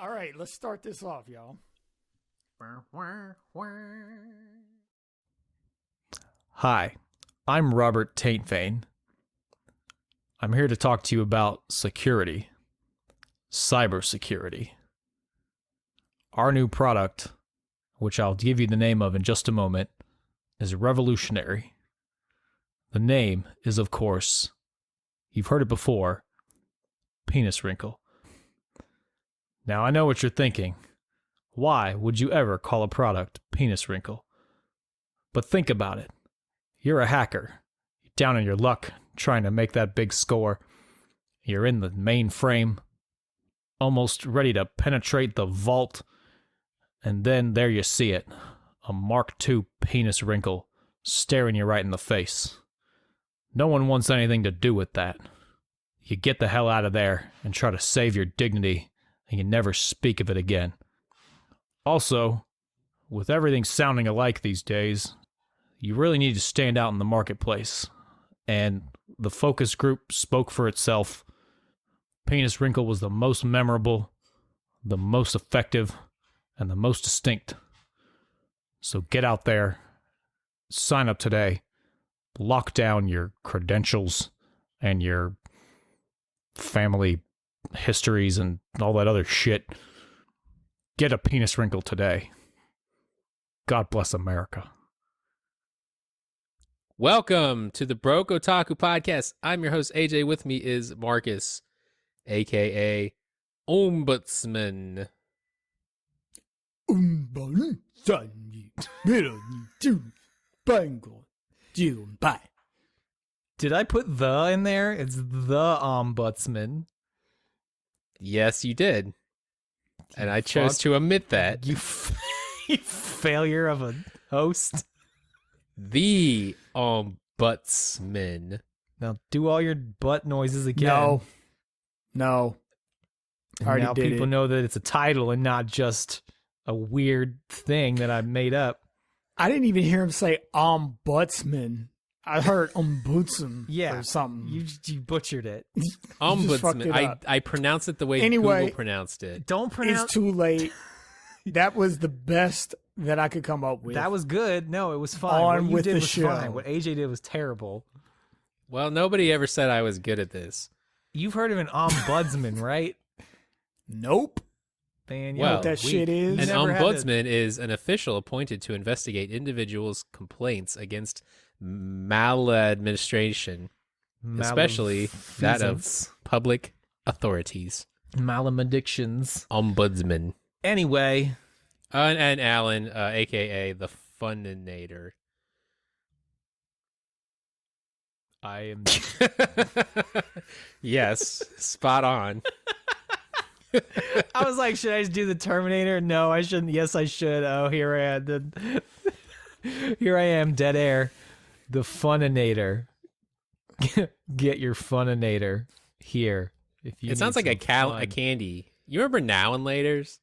All right, let's start this off, y'all. Hi, I'm Robert Taintvane. I'm here to talk to you about security, cybersecurity. Our new product, which I'll give you the name of in just a moment, is revolutionary. The name is, of course, you've heard it before, penis wrinkle. Now I know what you're thinking. Why would you ever call a product penis wrinkle? But think about it. You're a hacker. You're down on your luck trying to make that big score. You're in the mainframe, almost ready to penetrate the vault. And then there you see it. A Mark II penis wrinkle staring you right in the face. No one wants anything to do with that. You get the hell out of there and try to save your dignity, and you never speak of it again. Also, with everything sounding alike these days, you really need to stand out in the marketplace. And the focus group spoke for itself. Penis wrinkle was the most memorable, the most effective, and the most distinct. So get out there, sign up today, lock down your credentials and your family histories and all that other shit. Get a penis wrinkle today. God bless America. Welcome to the Broke Otaku podcast. I'm your host, AJ. With me is Marcus, a.k.a. Ombudsman. Did I put the in there? It's the ombudsman. Yes, you did. And I chose to omit that. You failure of a host. The ombudsman. Now do all your butt noises again. No. And Already now did people it. know that it's a title and not just a weird thing that I made up. I didn't even hear him say ombudsman. I heard ombudsman or something. You butchered it. Ombudsman. I pronounced it the way Google pronounced it. Don't pronounce. It's too late. That was the best that I could come up with. That was good. No, it was fine. On What you with did the was show. fine. What AJ did was terrible. Well, nobody ever said I was good at this. You've heard of an ombudsman, right? Nope. Man, You know what that shit is? An never had ombudsman is an official appointed to investigate individuals' complaints against maladministration, especially that of public authorities. Maledictions. Ombudsman. Anyway. And Alan, a.k.a. the Funinator. I am... Yes, spot on. I was like, should I just do the Terminator? No, I shouldn't. Yes, I should. Oh, here I am. Here I am, dead air. The Funinator. Get your Funinator here. If you It sounds like a fun. candy. You remember Now and Laters?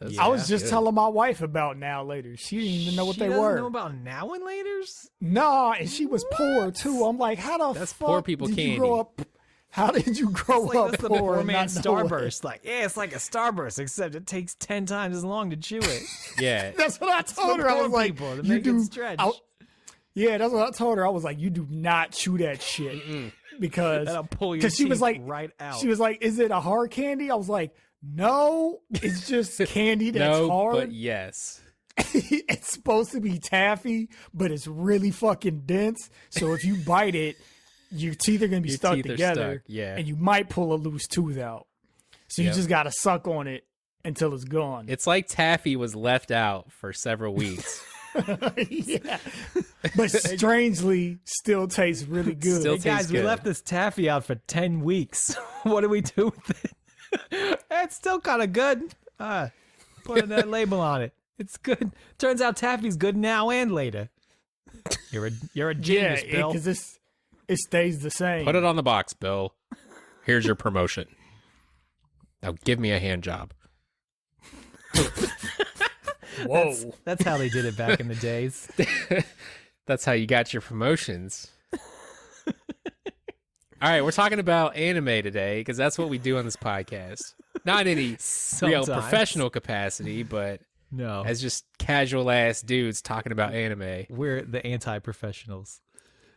Those I are was just good. telling my wife about Now Later. She didn't even know what they doesn't were. know about Now and Laters? Nah, and she was poor too. I'm like, how the That's fuck poor people did candy. you grow up? How did you grow It's like up that's the poor poor and man's not know it? Starburst. Like, yeah, it's like a Starburst, except it takes 10 times as long to chew it. Yeah. That's what I told her. I was like, people, to you make do. it stretch. Yeah, that's what I told her. I was like, you do not chew that shit because That'll pull your she was teeth like, right out. She was like, is it a hard candy? I was like, no, it's just candy that's No, hard. but yes. It's supposed to be taffy, but it's really fucking dense. So if you bite it, your teeth are gonna be Your stuck teeth are together, stuck, yeah. and you might pull a loose tooth out. So you Yep. just gotta suck on it until it's gone. It's like taffy was left out for several weeks. Yeah, but strangely, still tastes really good. Still Hey guys, tastes we good. left this taffy out for 10 weeks. What do we do with it? It's still kind of good. Put that label on it. It's good. Turns out taffy's good now and later. You're a genius, yeah, Bill. because it stays the same. Put it on the box, Bill. Here's your promotion. Now give me a hand job. Whoa. That's how they did it back in the days. That's how you got your promotions. All right, we're talking about anime today because that's what we do on this podcast. Not any real Sometimes. professional capacity, but No. as just casual ass dudes talking about anime. We're the anti-professionals.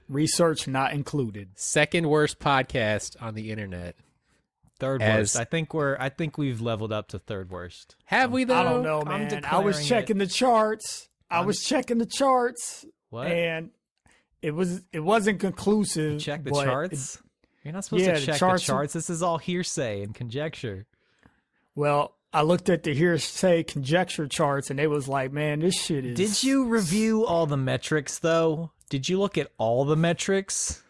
Research not included. Second worst podcast on the internet. Third As- worst. I think we've leveled up to third worst. Have we though? I don't know, I'm man. I declaring was checking the charts. I was checking the charts, What? and it wasn't conclusive. Check the but charts? You're not supposed yeah, to the check the charts- charts. This is all hearsay and conjecture. Well, I looked at the hearsay conjecture charts, and they was like, man, this shit is. Did you review all the metrics, though? Did you look at all the metrics?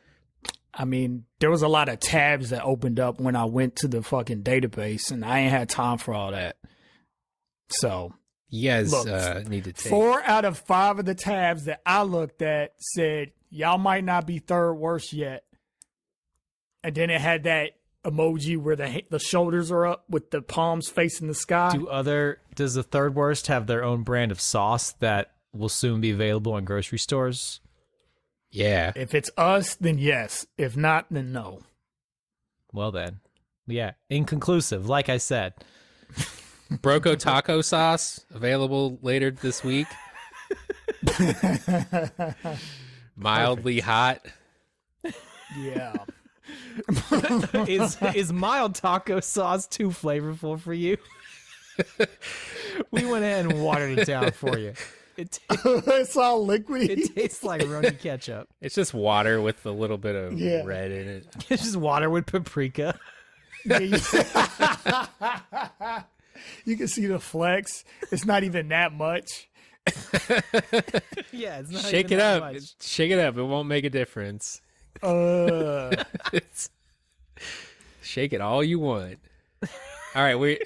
I mean, there was a lot of tabs that opened up when I went to the fucking database, and I ain't had time for all that. So, You guys Look, need to take 4 out of 5 of the tabs that I looked at said, y'all might not be third worst yet. And then it had that emoji where the shoulders are up with the palms facing the sky. Does the third worst have their own brand of sauce that will soon be available in grocery stores? Yeah. If it's us, then yes. If not, then no. Well then. Yeah, inconclusive, like I said. Broco taco sauce available later this week. Mildly hot. Yeah. Is mild taco sauce too flavorful for you? We went ahead and watered it down for you. It It's all liquidy. it tastes like Roni ketchup. It's just water with a little bit of Yeah. red in it. It's just water with paprika. You can see the flex. It's not even that much. Yeah, it's not Shake even it that up. much. Shake it up. It won't make a difference. It's- shake it all you want. All right, we're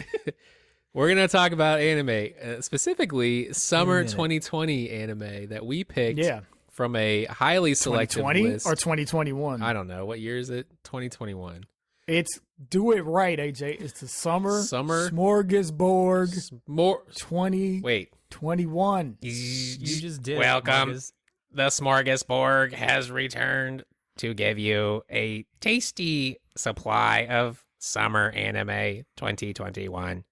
gonna talk about anime, specifically summer minute. 2020 anime that we picked Yeah. from a highly selective 2020 list. or 2021? I don't know what year is it. 2021. It's do it right, AJ. It's the summer Smorgas-Borg More. 2021. Wait. You just did. Welcome. Marcus. The Smorgas-Borg has returned to give you a tasty supply of summer anime 2021.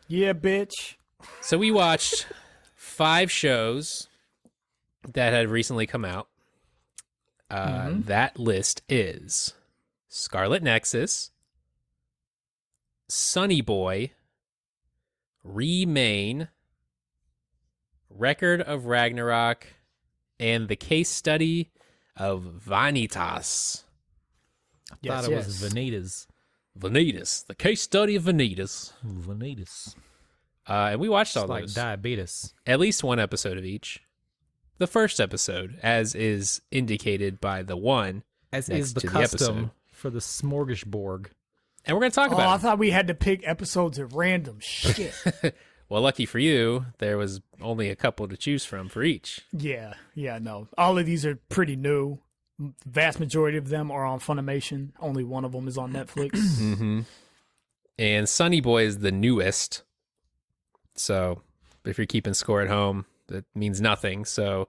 Yeah, bitch. So we watched 5 shows that had recently come out. That list is Scarlet Nexus, Sonny Boy, Remain, Record of Ragnarok, and the Case Study of Vanitas. Yes, Thought it was yes. Vanitas. Vanitas, the Case Study of Vanitas. Vanitas. And we watched all It's like those. diabetes. At least one episode of each. The first episode, as is indicated by the one As next is the to custom episode. for the Smorgas-Borg. And we're going to talk Oh, I about thought we had to pick episodes at random. Shit. it. Well, lucky for you, there was only a couple to choose from for each. Yeah, no. All of these are pretty new. Vast majority of them are on Funimation. Only one of them is on Netflix. Mm-hmm. And Sonny Boy is the newest. So if you're keeping score at home, that means nothing. So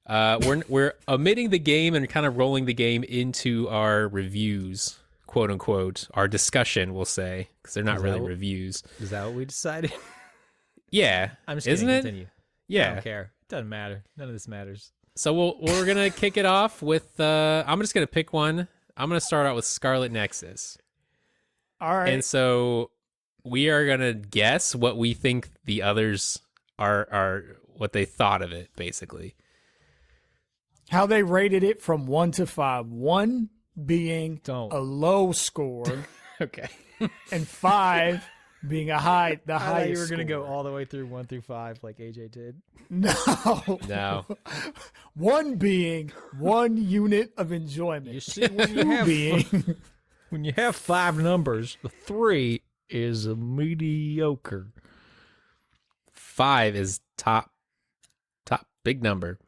we're omitting the game and kind of rolling the game into our reviews, quote unquote, our discussion, we'll say, because they're not Is that really what- reviews. Is that what we decided? Yeah, I'm just isn't kidding. it? Continue. I Yeah. don't care. Doesn't matter. None of this matters. So we're gonna kick it off with. I'm just gonna pick one. I'm gonna start out with Scarlet Nexus, All right. and so we are gonna guess what we think the others are what they thought of it, basically. How they rated it from 1 to 5. 1 being Don't. a low score, Okay. and 5 being the I thought highest. you were gonna score. go all the way through 1 through 5 like AJ did. No. No. 1 being 1 unit of enjoyment. You see, when you 2 have being when you have 5 numbers, the 3 is a mediocre. 5 is top, big number,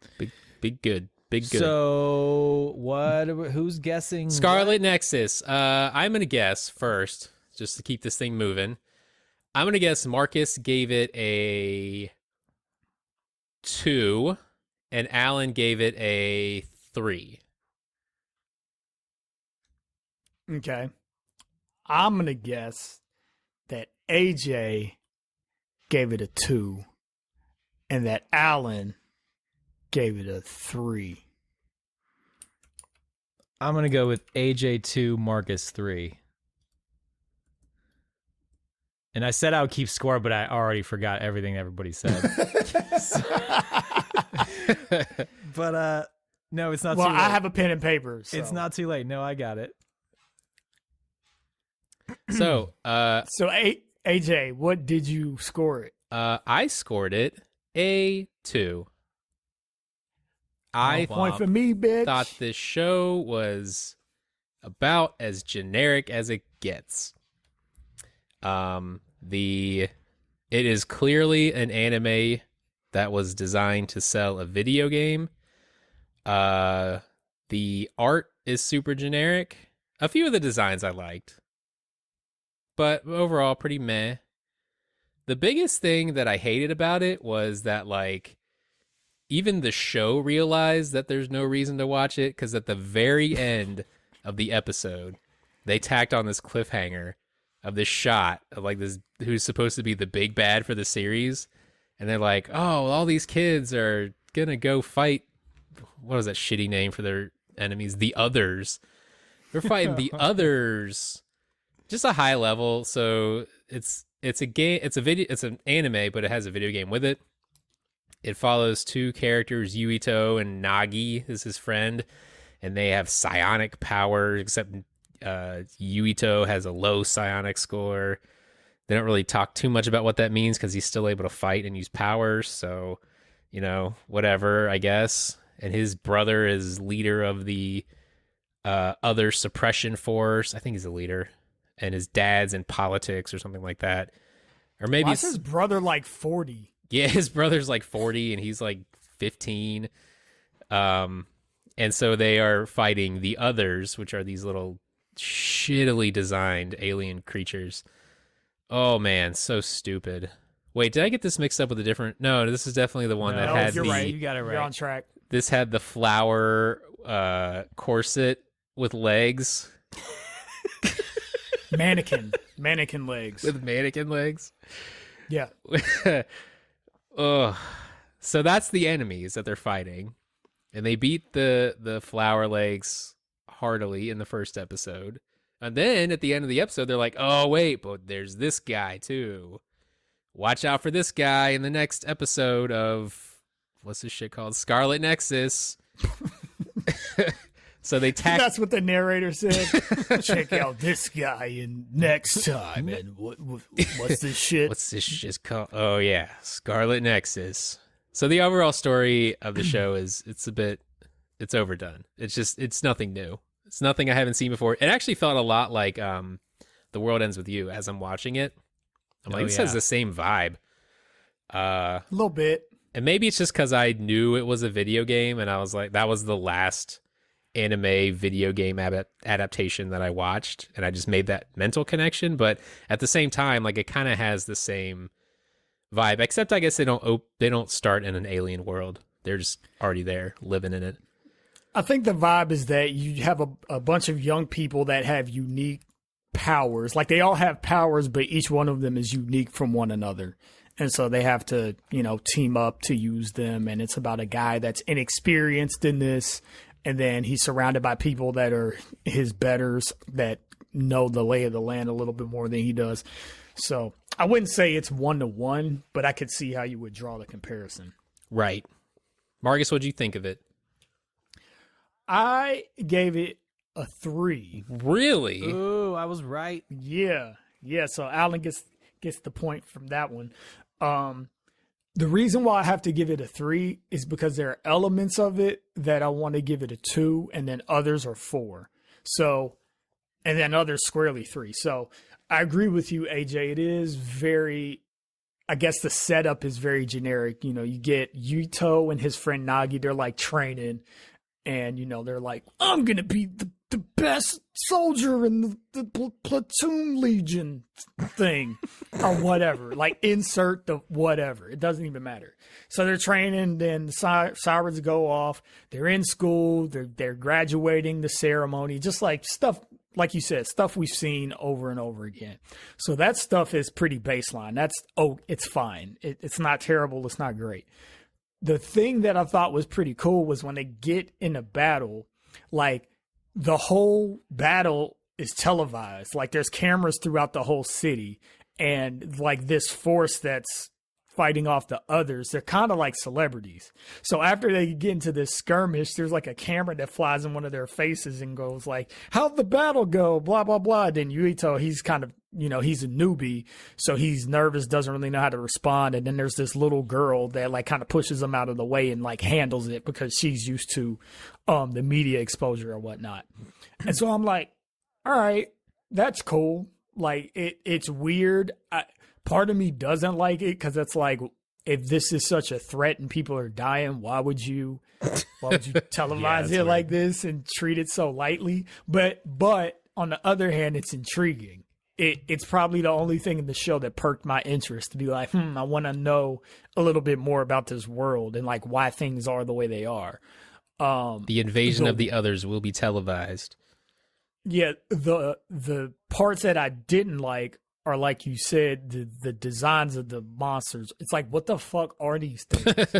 big good. So what? Who's guessing? Scarlet Nexus. I'm gonna guess first, just to keep this thing moving. I'm gonna guess Marcus gave it a 2, and Alan gave it a 3. Okay. I'm going to guess that AJ gave it a 2 and that Alan gave it a 3. I'm going to go with AJ 2, Marcus 3. And I said I would keep score, but I already forgot everything everybody said. But no, it's not too late. Well, I have a pen and paper. So. It's not too late. No, I got it. So, AJ, what did you score it? I scored it a 2. I Point for me, bitch. thought this show was about as generic as it gets. It is clearly an anime that was designed to sell a video game. The art is super generic. A few of the designs I liked, but overall pretty meh. The biggest thing that I hated about it was that, like, even the show realized that there's no reason to watch it, because at the very end of the episode, they tacked on this cliffhanger of this shot of, like, this who's supposed to be the big bad for the series, and they're like, oh, all these kids are gonna go fight, what was that shitty name for their enemies? The Others. They're fighting the Others. Just a high level. So it's a game, it's an anime, but it has a video game with it. It follows two characters, Yuito and Nagi is his friend, and they have psionic powers, except Yuito has a low psionic score. They don't really talk too much about what that means because he's still able to fight and use powers, so, you know, whatever, I guess. And his brother is leader of the other suppression force. I think he's the leader. And his dad's in politics or something like that. Or maybe Why's his brother like 40? Yeah, his brother's like 40 and he's like 15. And so they are fighting the Others, which are these little shittily designed alien creatures. Oh man, so stupid. Wait, did I get this mixed up with a different? No, this is definitely the one that had you're the. right. You got it right. You're on track. This had the flower corset with legs. Mannequin legs. With mannequin legs. Yeah. Oh, so that's the enemies that they're fighting, and they beat the flower legs heartily in the first episode. And then at the end of the episode, they're like, "Oh wait, but there's this guy too. Watch out for this guy in the next episode of what's this shit called? Scarlet Nexus." So they That's what the narrator said. Check out this guy in next time. And what's this shit? What's this shit called? Oh yeah, Scarlet Nexus. So the overall story of the show is it's overdone. It's nothing new. It's nothing I haven't seen before. It actually felt a lot like The World Ends With You as I'm watching it. I'm like, this has the same vibe. A little bit. And maybe it's just because I knew it was a video game, and I was like, that was the last anime video game adaptation that I watched, and I just made that mental connection. But at the same time, like, it kind of has the same vibe, except I guess they don't start in an alien world. They're just already there, living in it. I think the vibe is that you have a bunch of young people that have unique powers. Like, they all have powers, but each one of them is unique from one another. And so they have to, team up to use them. And it's about a guy that's inexperienced in this. And then he's surrounded by people that are his betters that know the lay of the land a little bit more than he does. So I wouldn't say it's 1-to-1, but I could see how you would draw the comparison. Right. Marcus, what'd you think of it? I gave it a 3. Really? Ooh, I was right. Yeah. So Alan gets the point from that one. The reason why I have to give it a 3 is because there are elements of it that I want to give it a 2, and then others are 4. So, and then others squarely 3. So I agree with you, AJ. It is very, I guess the setup is very generic. You get Yuto and his friend Nagi, they're like training, and they're like, I'm going to be the best soldier in the platoon legion thing or whatever. Like, insert the whatever. It doesn't even matter. So they're training, then the sirens go off. They're in school. They're graduating the ceremony. Just like stuff like you said, stuff we've seen over and over again. So that stuff is pretty baseline. It's fine. It's not terrible. It's not great. The thing that I thought was pretty cool was when they get in a battle, like the whole battle is televised. Like there's cameras throughout the whole city, and like this force that's fighting off the others, they're kind of like celebrities. So after they get into this skirmish, there's like a camera that flies in one of their faces and goes like, how'd the battle go? Blah, blah, blah. Then Yuito, he's kind of, he's a newbie, so he's nervous, doesn't really know how to respond. And then there's this little girl that like kind of pushes him out of the way and like handles it because she's used to the media exposure or whatnot. And so I'm like, all right, that's cool. Like it's weird. Part of me doesn't like it because it's like, if this is such a threat and people are dying, why would you televise it like this and treat it so lightly? But on the other hand, it's intriguing. It's probably the only thing in the show that perked my interest to be like, I want to know a little bit more about this world and like why things are the way they are. The invasion of the others will be televised. Yeah, the parts that I didn't like are, like you said, the designs of the monsters. It's like, what the fuck are these things?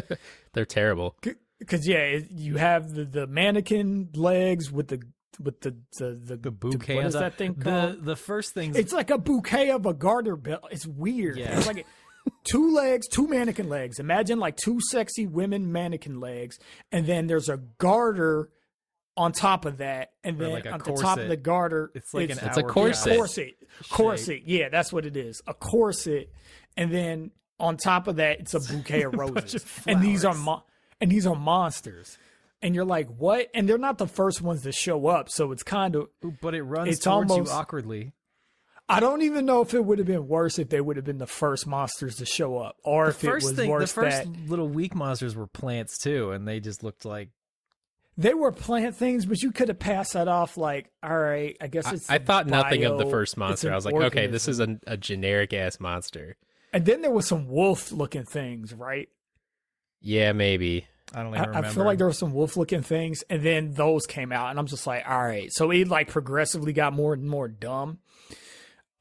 They're terrible. Because you have the mannequin legs with the bouquet. What is that thing called? The first thing. It's like a bouquet of a garter belt. It's weird. Yeah. It's like two mannequin legs. Imagine like two sexy women mannequin legs, and then there's a garter on top of that, and then like on corset. the top of the garter, it's like it's a corset. Corset. Yeah, that's what it is. A corset, and then on top of that, it's a bouquet of roses. And these are monsters. And you're like, what? And they're not the first ones to show up, so it's kind of. But it runs towards you awkwardly. I don't even know if it would have been worse if they would have been the first monsters to show up, or if it was worse. The first little weak monsters were plants too, and they just looked like. They were plant things, but you could have passed that off like, all right, I guess it's. I thought nothing of the first monster. I was like, okay, this is a generic ass monster. And then there was some wolf-looking things, right? Yeah, maybe. I don't even remember. I feel like there were some wolf-looking things, and then those came out, and I'm just like, all right. So it like progressively got more and more dumb.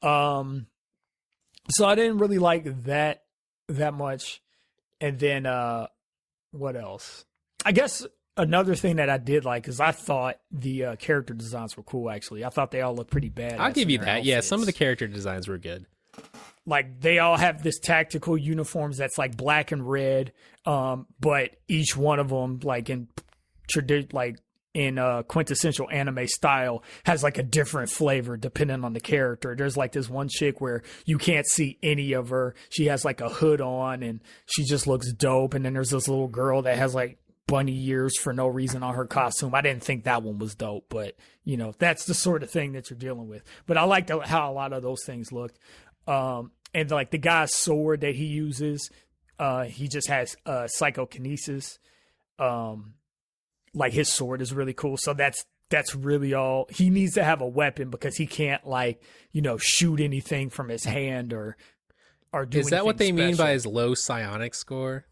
So I didn't really like that much. And then what else? I guess. Another thing that I did like is I thought the character designs were cool, actually. I thought they all looked pretty bad. I'll give you that. Outfits. Yeah, some of the character designs were good. Like, they all have this tactical uniforms that's, like, black and red, but each one of them, like, in quintessential anime style, has, like, a different flavor depending on the character. There's, like, this one chick where you can't see any of her. She has, like, a hood on, and she just looks dope. And then there's this little girl that has, like, bunny ears for no reason on her costume. I didn't think that one was dope, but that's the sort of thing that you're dealing with. But I liked how a lot of those things looked. And like the guy's sword that he uses, he just has psychokinesis. Like his sword is really cool. So that's really all he needs to have, a weapon, because he can't shoot anything from his hand or do. Is that what they mean by his low psionic score?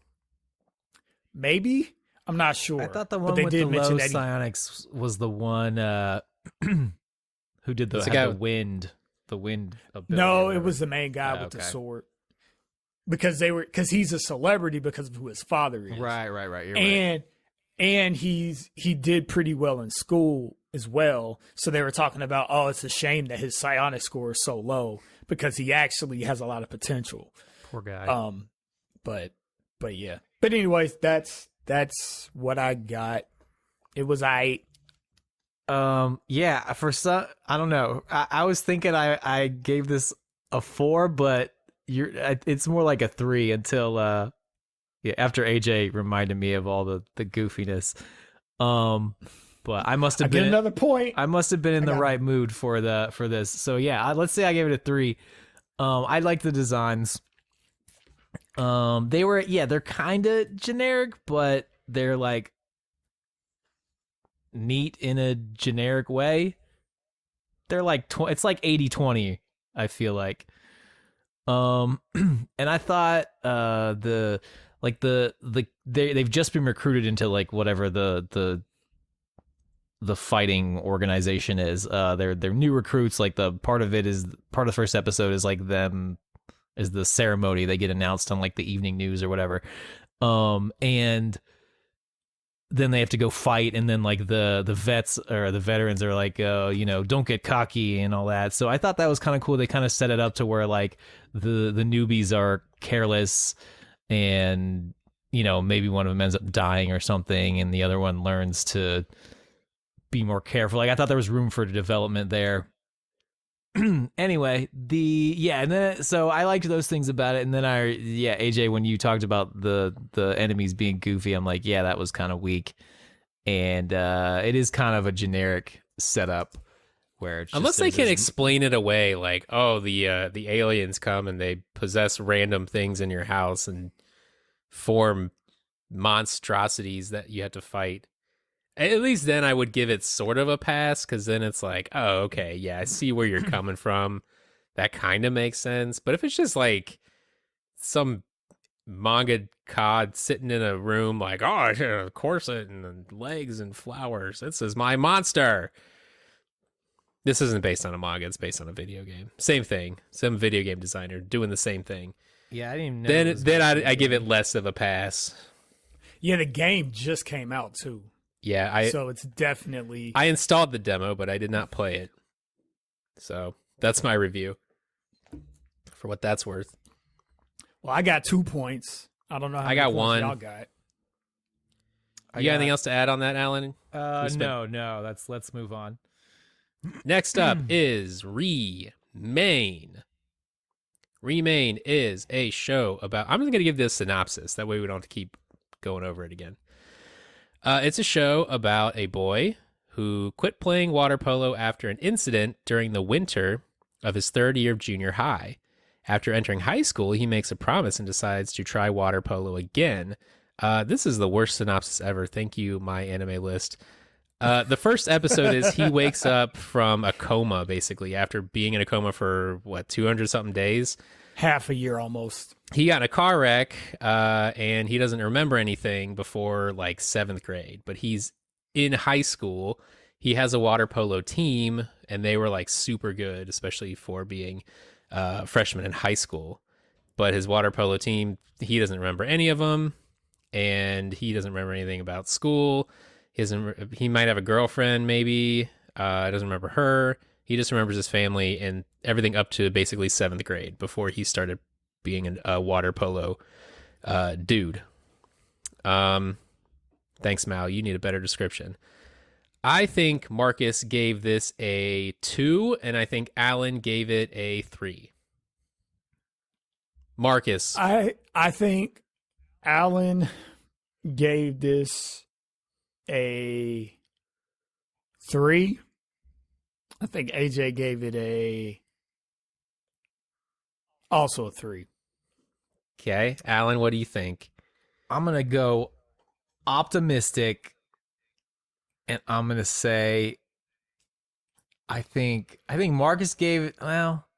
Maybe. I'm not sure. I thought the one with the low psionics was the one who did the wind. The wind ability. No, it was the main guy with the sword. Because he's a celebrity because of who his father is. Right. You're right. And he did pretty well in school as well. So they were talking about, it's a shame that his psionic score is so low because he actually has a lot of potential. Poor guy. But yeah. But anyways, that's what I got. It was yeah, for some, I don't know. I was thinking I gave this a 4, but it's more like a 3 until after AJ reminded me of all the goofiness. But I must have been another point. I must have been in the right mood for this. So yeah, let's say I gave it a 3. I like the designs. They're kind of generic, but they're like neat in a generic way. They're like it's like 80-20, I feel like. And I thought they've just been recruited into like whatever the the fighting organization is. They're new recruits. Like the part of the first episode is like them is the ceremony. They get announced on like the evening news or whatever. And then they have to go fight, and then like the vets or the veterans are like, don't get cocky and all that. So I thought that was kind of cool. They kind of set it up to where like the newbies are careless, and maybe one of them ends up dying or something, and the other one learns to be more careful. Like I thought there was room for development there. Anyway, and then so I liked those things about it, and then AJ, when you talked about the enemies being goofy, I'm like, yeah, that was kind of weak, and it is kind of a generic setup where it's unless they can explain it away, like, oh, the aliens come and they possess random things in your house and form monstrosities that you have to fight. At least then I would give it sort of a pass, because then it's like, oh, okay, yeah, I see where you're coming from. That kind of makes sense. But if it's just like some manga cod sitting in a room like, oh, I should have a corset and legs and flowers. This is my monster. This isn't based on a manga. It's based on a video game. Same thing. Some video game designer doing the same thing. Yeah, I didn't even know. Then I give it less of a pass. Yeah, the game just came out too. Yeah, so it's definitely. I installed the demo, but I did not play it. So that's my review. For what that's worth. Well, I got 2 points. I don't know how I got many points 1. y'all got. You got anything else to add on that, Alan? No. Let's move on. Next up is Remain. Remain is a show about. I'm just going to give this synopsis. That way we don't have to keep going over it again. It's a show about a boy who quit playing water polo after an incident during the winter of his third year of junior high. After entering high school, he makes a promise and decides to try water polo again. This is the worst synopsis ever. Thank you, my anime list. The first episode is he wakes up from a coma, basically, after being in a coma for, 200-something days? Half a year almost. He got in a car wreck, and he doesn't remember anything before, 7th grade. But he's in high school. He has a water polo team, and they were, super good, especially for being freshmen in high school. But his water polo team, he doesn't remember any of them, and he doesn't remember anything about school. He might have a girlfriend, maybe. Doesn't remember her. He just remembers his family and everything up to basically 7th grade before he started being a water polo dude. Thanks, Mal. You need a better description. I think Marcus gave this a 2, and I think Alan gave it a 3. Marcus. I think Alan gave this a 3. I think AJ gave it also a 3. Okay. Alan, what do you think? I'm going to go optimistic, and I'm going to say I think Marcus gave it, well,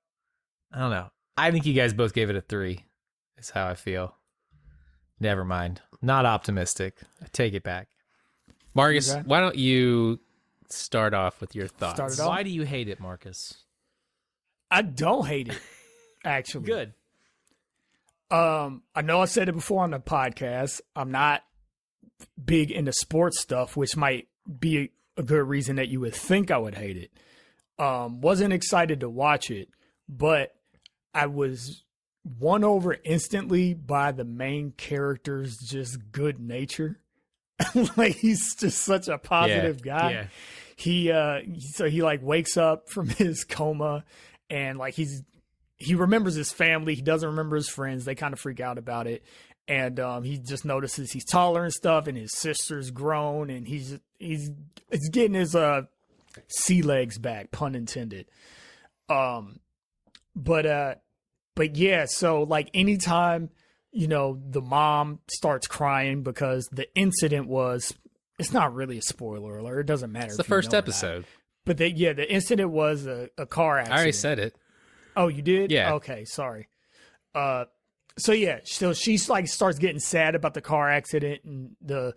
I don't know. I think you guys both gave it a 3. Is how I feel. Never mind. Not optimistic. I take it back. Marcus, okay. Why don't you start off with your thoughts? Why do you hate it, Marcus? I don't hate it, actually. Good. I know I said it before on the podcast. I'm not big into sports stuff, which might be a good reason that you would think I would hate it. Wasn't excited to watch it, but I was won over instantly by the main character's just good nature. He's just such a positive guy. Yeah. He wakes up from his coma, and he remembers his family. He doesn't remember his friends. They kind of freak out about it. And he just notices he's taller and stuff, and his sister's grown, and he's getting his sea legs back, pun intended. But yeah, so anytime, the mom starts crying because the incident it's not really a spoiler alert. It doesn't matter. It's the first episode. But the incident was a car accident. I already said it. Oh, you did? Yeah. Okay, sorry. So she starts getting sad about the car accident, and the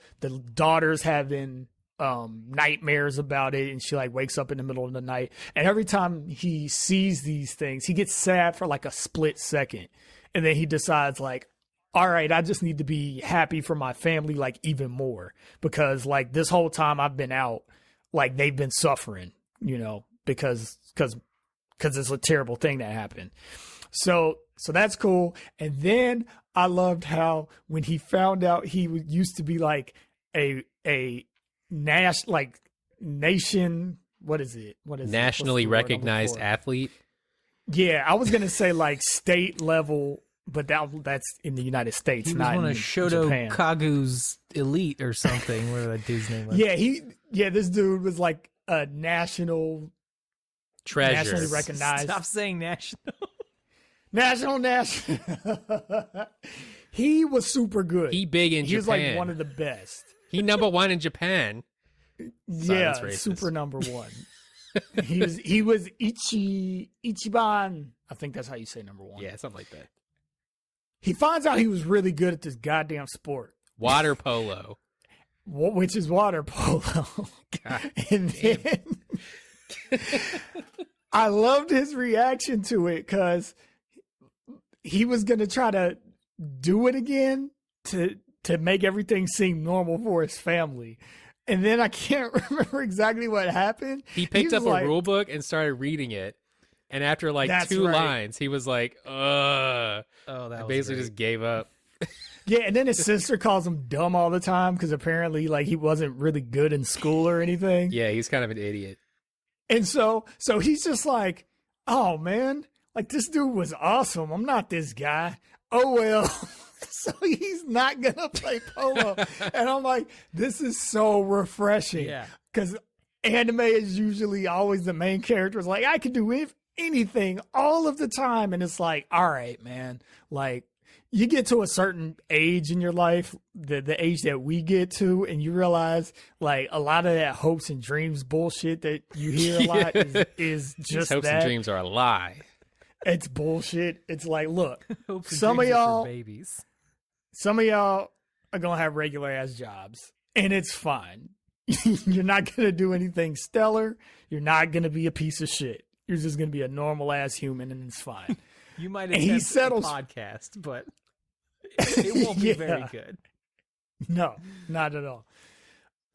daughters having nightmares about it, and she like wakes up in the middle of the night, and every time he sees these things he gets sad for like a split second, and then he decides like, all right, I just need to be happy for my family like even more, because like this whole time I've been out, like they've been suffering, you know, because it's a terrible thing that happened. So that's cool. And then I loved how when he found out he used to be like a nation, what is it? Nationally recognized athlete. Yeah, I was gonna say like state level, but that's in the United States, He was not one in of Shoto Japan. Kagu's elite or something. Whatever that dude's name was. Yeah, this dude was like a nationally Treasure. recognized. Stop saying national. National. He was super good. He big in Japan. He was like one of the best. He number one in Japan. Yeah, racist. super number one. he was Ichiban. I think that's how you say number one. Yeah, something like that. He finds out he was really good at this goddamn sport, Water polo. which is water polo. God And then I loved his reaction to it, because he was going to try to do it again to make everything seem normal for his family. And then I can't remember exactly what happened. He picked up like, a rule book and started reading it. And after like That's two right. lines, he was like, ugh. Oh, that And was basically great. just gave up. Yeah, and then his sister calls him dumb all the time because apparently like he wasn't really good in school or anything. Yeah, he's kind of an idiot. And so he's just like, oh man, like this dude was awesome. I'm not this guy. Oh well. So he's not gonna play polo. And I'm like, this is so refreshing. Yeah. Because anime is usually always the main character is like, I can do anything all of the time. And it's like, all right, man, like you get to a certain age in your life, the age that we get to, and you realize like a lot of that hopes and dreams bullshit that you hear a lot is These just hopes that. and dreams are a lie. It's bullshit. It's like, look, Hopes and some of dreams are for y'all- babies. some of y'all are gonna have regular ass jobs, and it's fine. You're not gonna do anything stellar. You're not gonna be a piece of shit. You're just gonna be a normal ass human, and it's fine. You might And he attempt settles- a podcast, but it won't be very Yeah. good. No, not at all.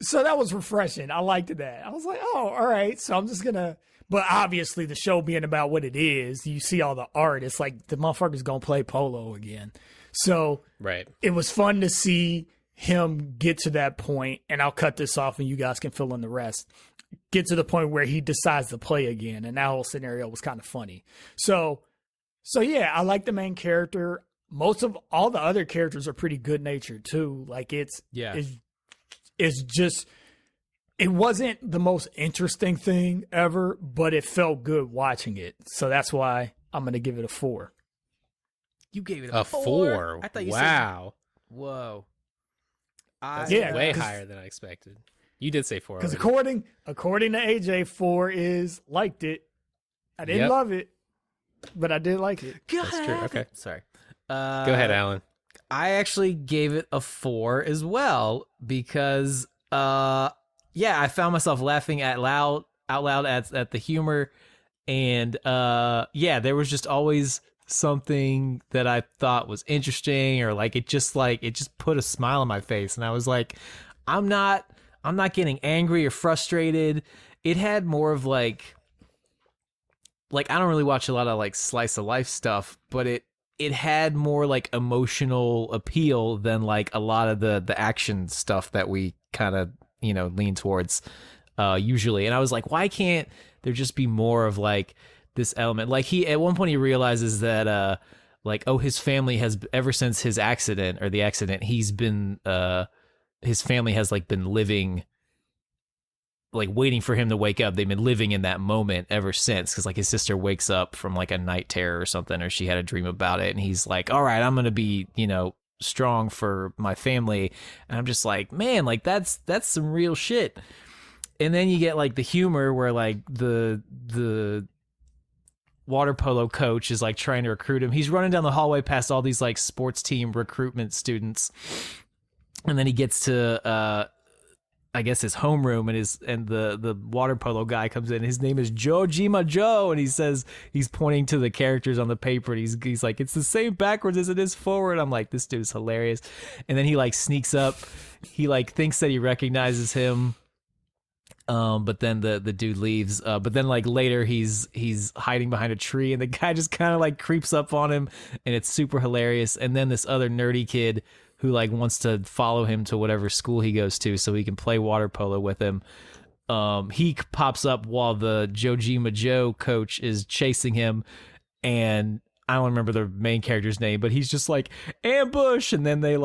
So that was refreshing. I liked that. I was like, oh, all right. So I'm just gonna. But obviously, the show being about what it is, you see all the art. It's like the motherfucker's gonna play polo again. So Right. it was fun to see him get to that point, and I'll cut this off and you guys can fill in the rest. Get to the point where he decides to play again, and that whole scenario was kind of funny. So yeah, I like the main character. Most of all the other characters are pretty good natured too. Like it's just, it wasn't the most interesting thing ever, but it felt good watching it. So that's why I'm gonna give it a 4. You gave it A 4. I thought you Wow. said, whoa. That's Yeah, way 'cause- higher than I expected. You did say 4. Because already. according to AJ, 4 is liked it. I didn't Yep. love it, but I did like it. That's true. Okay. Sorry. Go ahead, Alan. I actually gave it a 4 as well because, I found myself laughing out loud at the humor, and there was just always something that I thought was interesting, or like it just put a smile on my face, and I was like, I'm not getting angry or frustrated. It had more of like I don't really watch a lot of like slice of life stuff, but it had more like emotional appeal than like a lot of the action stuff that we kind of, lean towards usually. And I was like, why can't there just be more of like this element? Like at one point he realizes that his family has, ever since his accident or the accident, he's been his family has like been living, like waiting for him to wake up. They've been living in that moment ever since, because like his sister wakes up from like a night terror or something, or she had a dream about it, and he's like, all right, I'm gonna be strong for my family. And I'm just like, man, like that's some real shit. And then you get like the humor where like the water polo coach is like trying to recruit him. He's running down the hallway past all these like sports team recruitment students, and then he gets to I guess his homeroom, and the water polo guy comes in. His name is Jojima Joe, and he says he's pointing to the characters on the paper, and he's like, it's the same backwards as it is forward. I'm like, this dude's hilarious. And then he like sneaks up. He like thinks that he recognizes him. But then the dude leaves. But then like later he's hiding behind a tree, and the guy just kind of like creeps up on him, and it's super hilarious. And then this other nerdy kid who like wants to follow him to whatever school he goes to so he can play water polo with him. He pops up while the Jojima Joe coach is chasing him, and I don't remember the main character's name, but he's just like, ambush, and then they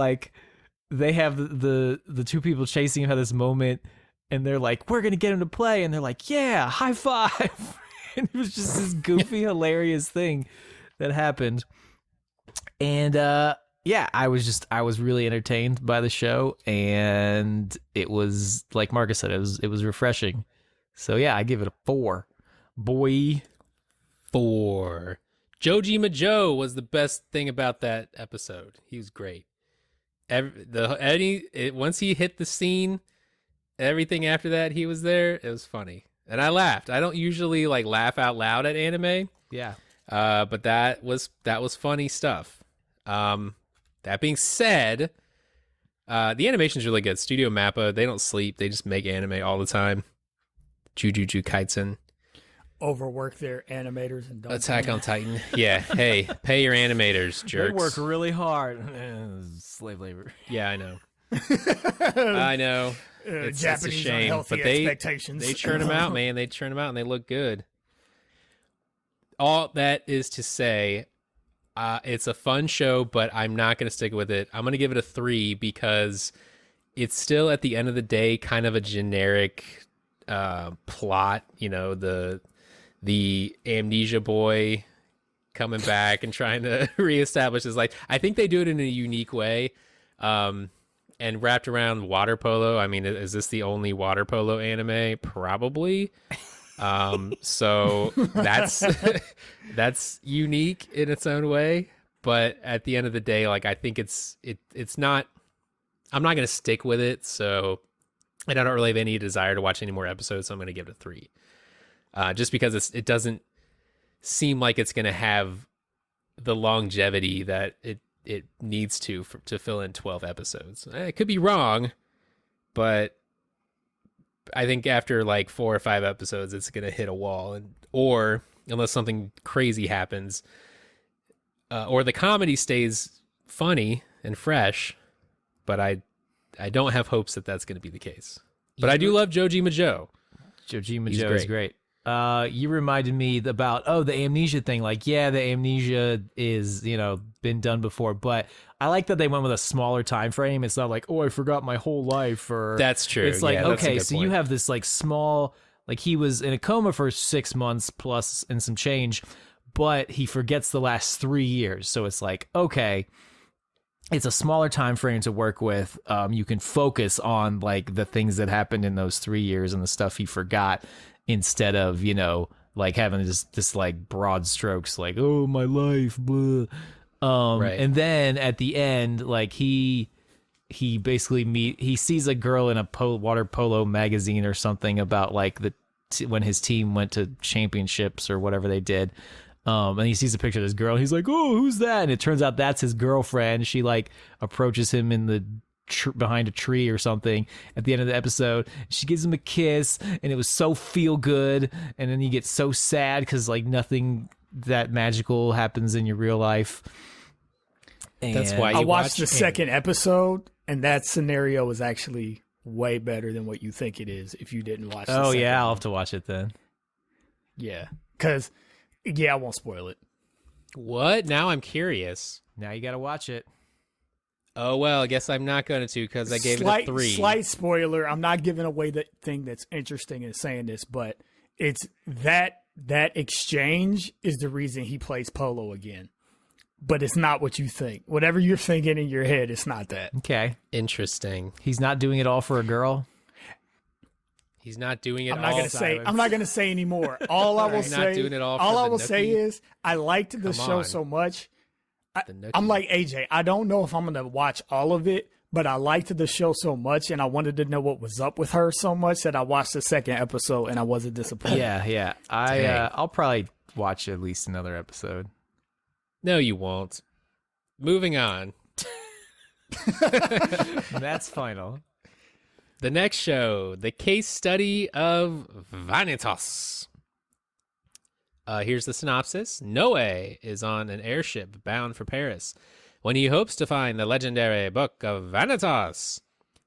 have the two people chasing him have this moment. And they're like, we're going to get him to play. And they're like, yeah, high five. And it was just this goofy, hilarious thing that happened. And yeah, I was really entertained by the show. And it was, like Marcus said, it was refreshing. So yeah, I give it a 4. Boy. 4. Jojima Joe was the best thing about that episode. He was great. Once he hit the scene, everything after that, he was there. It was funny, and I laughed. I don't usually like laugh out loud at anime. Yeah. But that was funny stuff. That being said, the animation's really good. Studio Mappa, they don't sleep. They just make anime all the time. Jujutsu Kaisen. Overwork their animators and don't Attack on Titan. Yeah. Hey, pay your animators, jerks. They work really hard. Slave labor. Yeah, I know. I know. It's a shame, but they churn them out, man. They churn them out, and they look good. All that is to say, it's a fun show, but I'm not going to stick with it. I'm going to give it a 3 because it's still, at the end of the day, kind of a generic plot. You know, the amnesia boy coming back and trying to reestablish his life. I think they do it in a unique way. And wrapped around water polo. I mean, is this the only water polo anime? Probably. So that's unique in its own way. But at the end of the day, like, I think it's not. I'm not going to stick with it. So, and I don't really have any desire to watch any more episodes. So I'm going to give it a 3. Just because it doesn't seem like it's going to have the longevity that it needs to fill in 12 episodes. I could be wrong, but I think after like 4 or 5 episodes, it's going to hit a wall, or unless something crazy happens, or the comedy stays funny and fresh, but I don't have hopes that that's going to be the case. But I do love Jojima Joe. Jojima Joe is great. You reminded me about the amnesia thing. Like, yeah, the amnesia is, been done before, but I like that they went with a smaller time frame. It's not like, oh, I forgot my whole life. Or that's true. It's like, yeah, okay, so you have this like small, like he was in a coma for 6 months plus and some change, but he forgets the last 3 years. So it's like, okay, it's a smaller time frame to work with. You can focus on like the things that happened in those 3 years and the stuff he forgot, instead of, like having this like broad strokes, like, oh, my life, blah. Right. And then at the end, like he basically he sees a girl in a water polo magazine or something about like when his team went to championships or whatever they did. And he sees a picture of this girl, and he's like, oh, who's that? And it turns out that's his girlfriend. She like approaches him in the behind a tree or something at the end of the episode. She gives him a kiss, and it was so feel good. And then you get so sad because like nothing that magical happens in your real life. And that's why I watched the second episode, and that scenario was actually way better than what you think it is if you didn't watch the second I'll one. have to watch it then. Yeah, because I won't spoil it. What? Now I'm curious. Now you gotta watch it. Oh, well, I guess I'm not going to because I gave it a 3. Slight spoiler. I'm not giving away the thing that's interesting in saying this, but it's that exchange is the reason he plays polo again. But it's not what you think. Whatever you're thinking in your head, it's not that. Okay. Interesting. He's not doing it all for a girl? He's not doing it I'm not going to say anymore. All I will say, not doing it all I the will nookie? say is I liked the show so much. I'm like AJ. I don't know if I'm going to watch all of it, but I liked the show so much and I wanted to know what was up with her so much that I watched the second episode and I wasn't disappointed. Yeah. I'll probably watch at least another episode. No, you won't. Moving on. That's final. The next show, the Case Study of Vanitas. Here's the synopsis. Noe is on an airship bound for Paris when he hopes to find the legendary Book of Vanitas.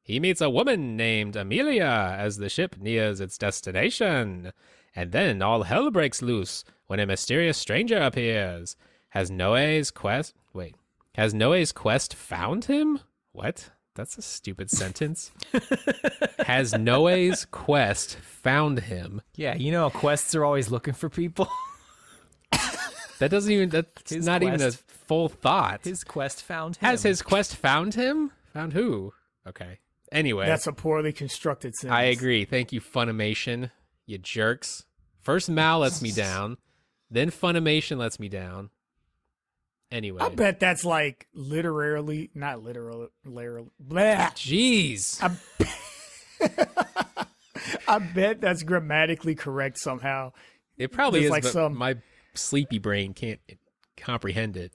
He meets a woman named Amelia as the ship nears its destination. And then all hell breaks loose when a mysterious stranger appears. Has Noe's quest found him? What? That's a stupid sentence. Has Noe's quest found him? Yeah, you know, quests are always looking for people. That's not even a full thought. His quest found him. Has his quest found him? Found who? Okay. Anyway. That's a poorly constructed sentence. I agree. Thank you, Funimation, you jerks. First Mal lets me down, then Funimation lets me down. Anyway. I bet that's like not literally. Blah. Jeez. I bet that's grammatically correct somehow. It probably There's is, like but my sleepy brain can't comprehend it.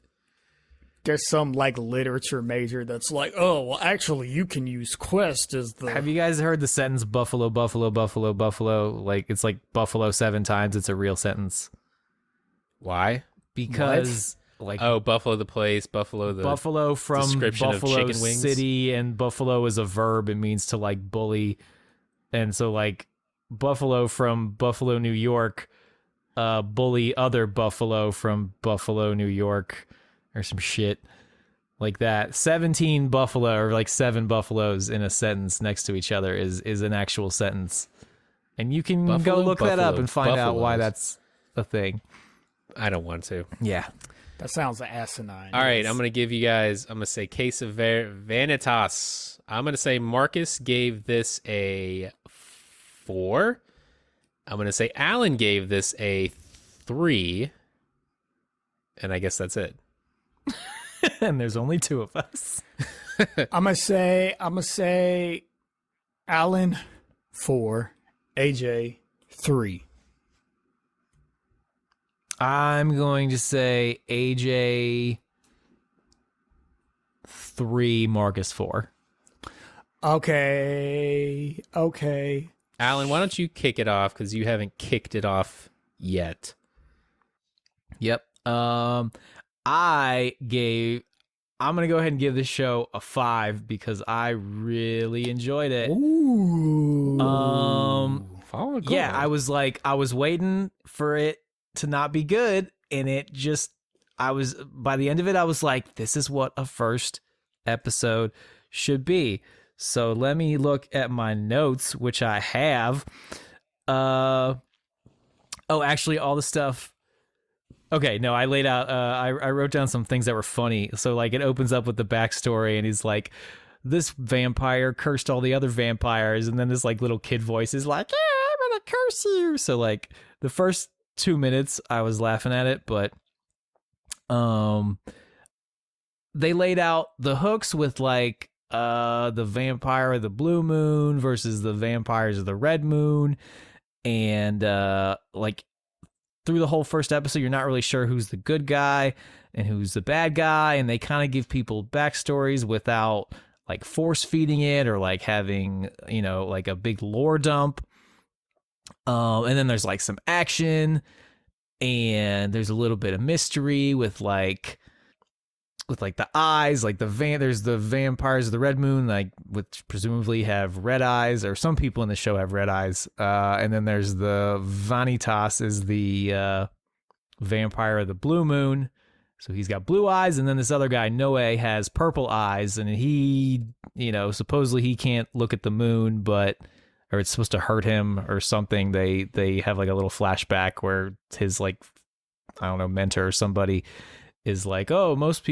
There's some like literature major that's like, oh, well, actually, you can use quest as the. Have you guys heard the sentence buffalo, buffalo, buffalo, buffalo? Like, it's like buffalo 7 times. It's a real sentence. Why? Because, like, Buffalo the place, Buffalo the Buffalo from description Buffalo of chicken wings. City, and Buffalo is a verb. It means to, like, bully. And so, like, Buffalo from Buffalo, New York, bully other Buffalo from Buffalo, New York, or some shit like that. 17 buffalo, or like 7 buffaloes in a sentence next to each other is an actual sentence. And you can go look that up and find out why that's a thing. I don't want to. Yeah. That sounds asinine. All right, I'm going to give you guys, I'm going to say Case of Vanitas. I'm going to say Marcus gave this a 4. I'm going to say Alan gave this a 3. And I guess that's it. And there's only 2 of us. I'm gonna say Alan 4, AJ 3. I'm going to say AJ 3, Marcus 4. Okay. Alan, why don't you kick it off, because you haven't kicked it off yet. Yep. I'm going to go ahead and give this show a 5 because I really enjoyed it. Ooh. Yeah, I was waiting for it to not be good, and by the end of it, I was like, this is what a first episode should be. So let me look at my notes, which I have. Actually, all the stuff. Okay, no, I laid out, I wrote down some things that were funny. So, like, it opens up with the backstory, and he's like, this vampire cursed all the other vampires, and then this, like, little kid voice is like, yeah, I'm gonna curse you. So, like, the first 2 minutes, I was laughing at it, but, they laid out the hooks with, like, the vampire of the blue moon versus the vampires of the red moon, and, like, through the whole first episode, you're not really sure who's the good guy and who's the bad guy, and they kind of give people backstories without, like, force feeding it or, like, having, you know, like a big lore dump. And then there's, like, some action, and there's a little bit of mystery with the eyes, like there's the vampires of the red moon, like, which presumably have red eyes, or some people in the show have red eyes. And then there's the Vanitas is the vampire of the blue moon. So he's got blue eyes. And then this other guy, Noe, has purple eyes, and he, you know, supposedly he can't look at the moon, or it's supposed to hurt him or something. They have like a little flashback where his, like, I don't know, mentor or somebody is like, oh, most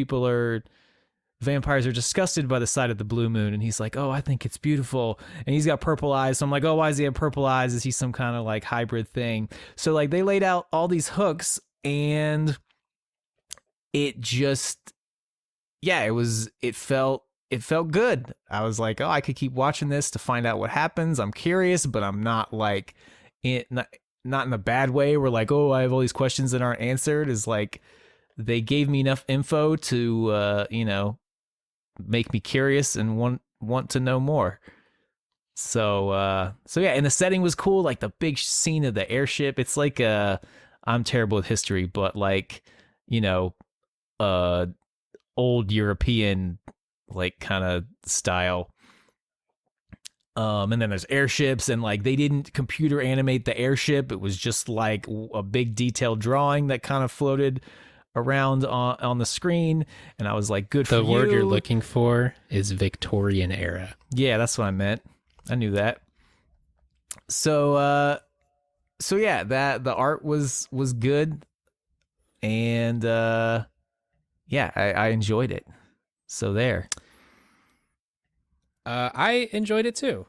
vampires are disgusted by the sight of the blue moon. And he's like, oh, I think it's beautiful. And he's got purple eyes. So I'm like, oh, why does he have purple eyes? Is he some kind of, like, hybrid thing? So, like, they laid out all these hooks, and it just, yeah, it it felt good. I was like, oh, I could keep watching this to find out what happens. I'm curious, but I'm not like not in a bad way. Where like, oh, I have all these questions that aren't answered. Is like they gave me enough info to make me curious and want to know more. So yeah, and the setting was cool. Like the big scene of the airship. It's like I'm terrible with history, but like old European like kind of style. And then there's airships, and like they didn't computer animate the airship. It was just like a big detailed drawing that kind of floated around on the screen. And I was like, good for you. The word you're looking for is Victorian era. Yeah, that's what I meant. I knew that. So yeah, that the art was good, and yeah, I enjoyed it. So there. I enjoyed it too.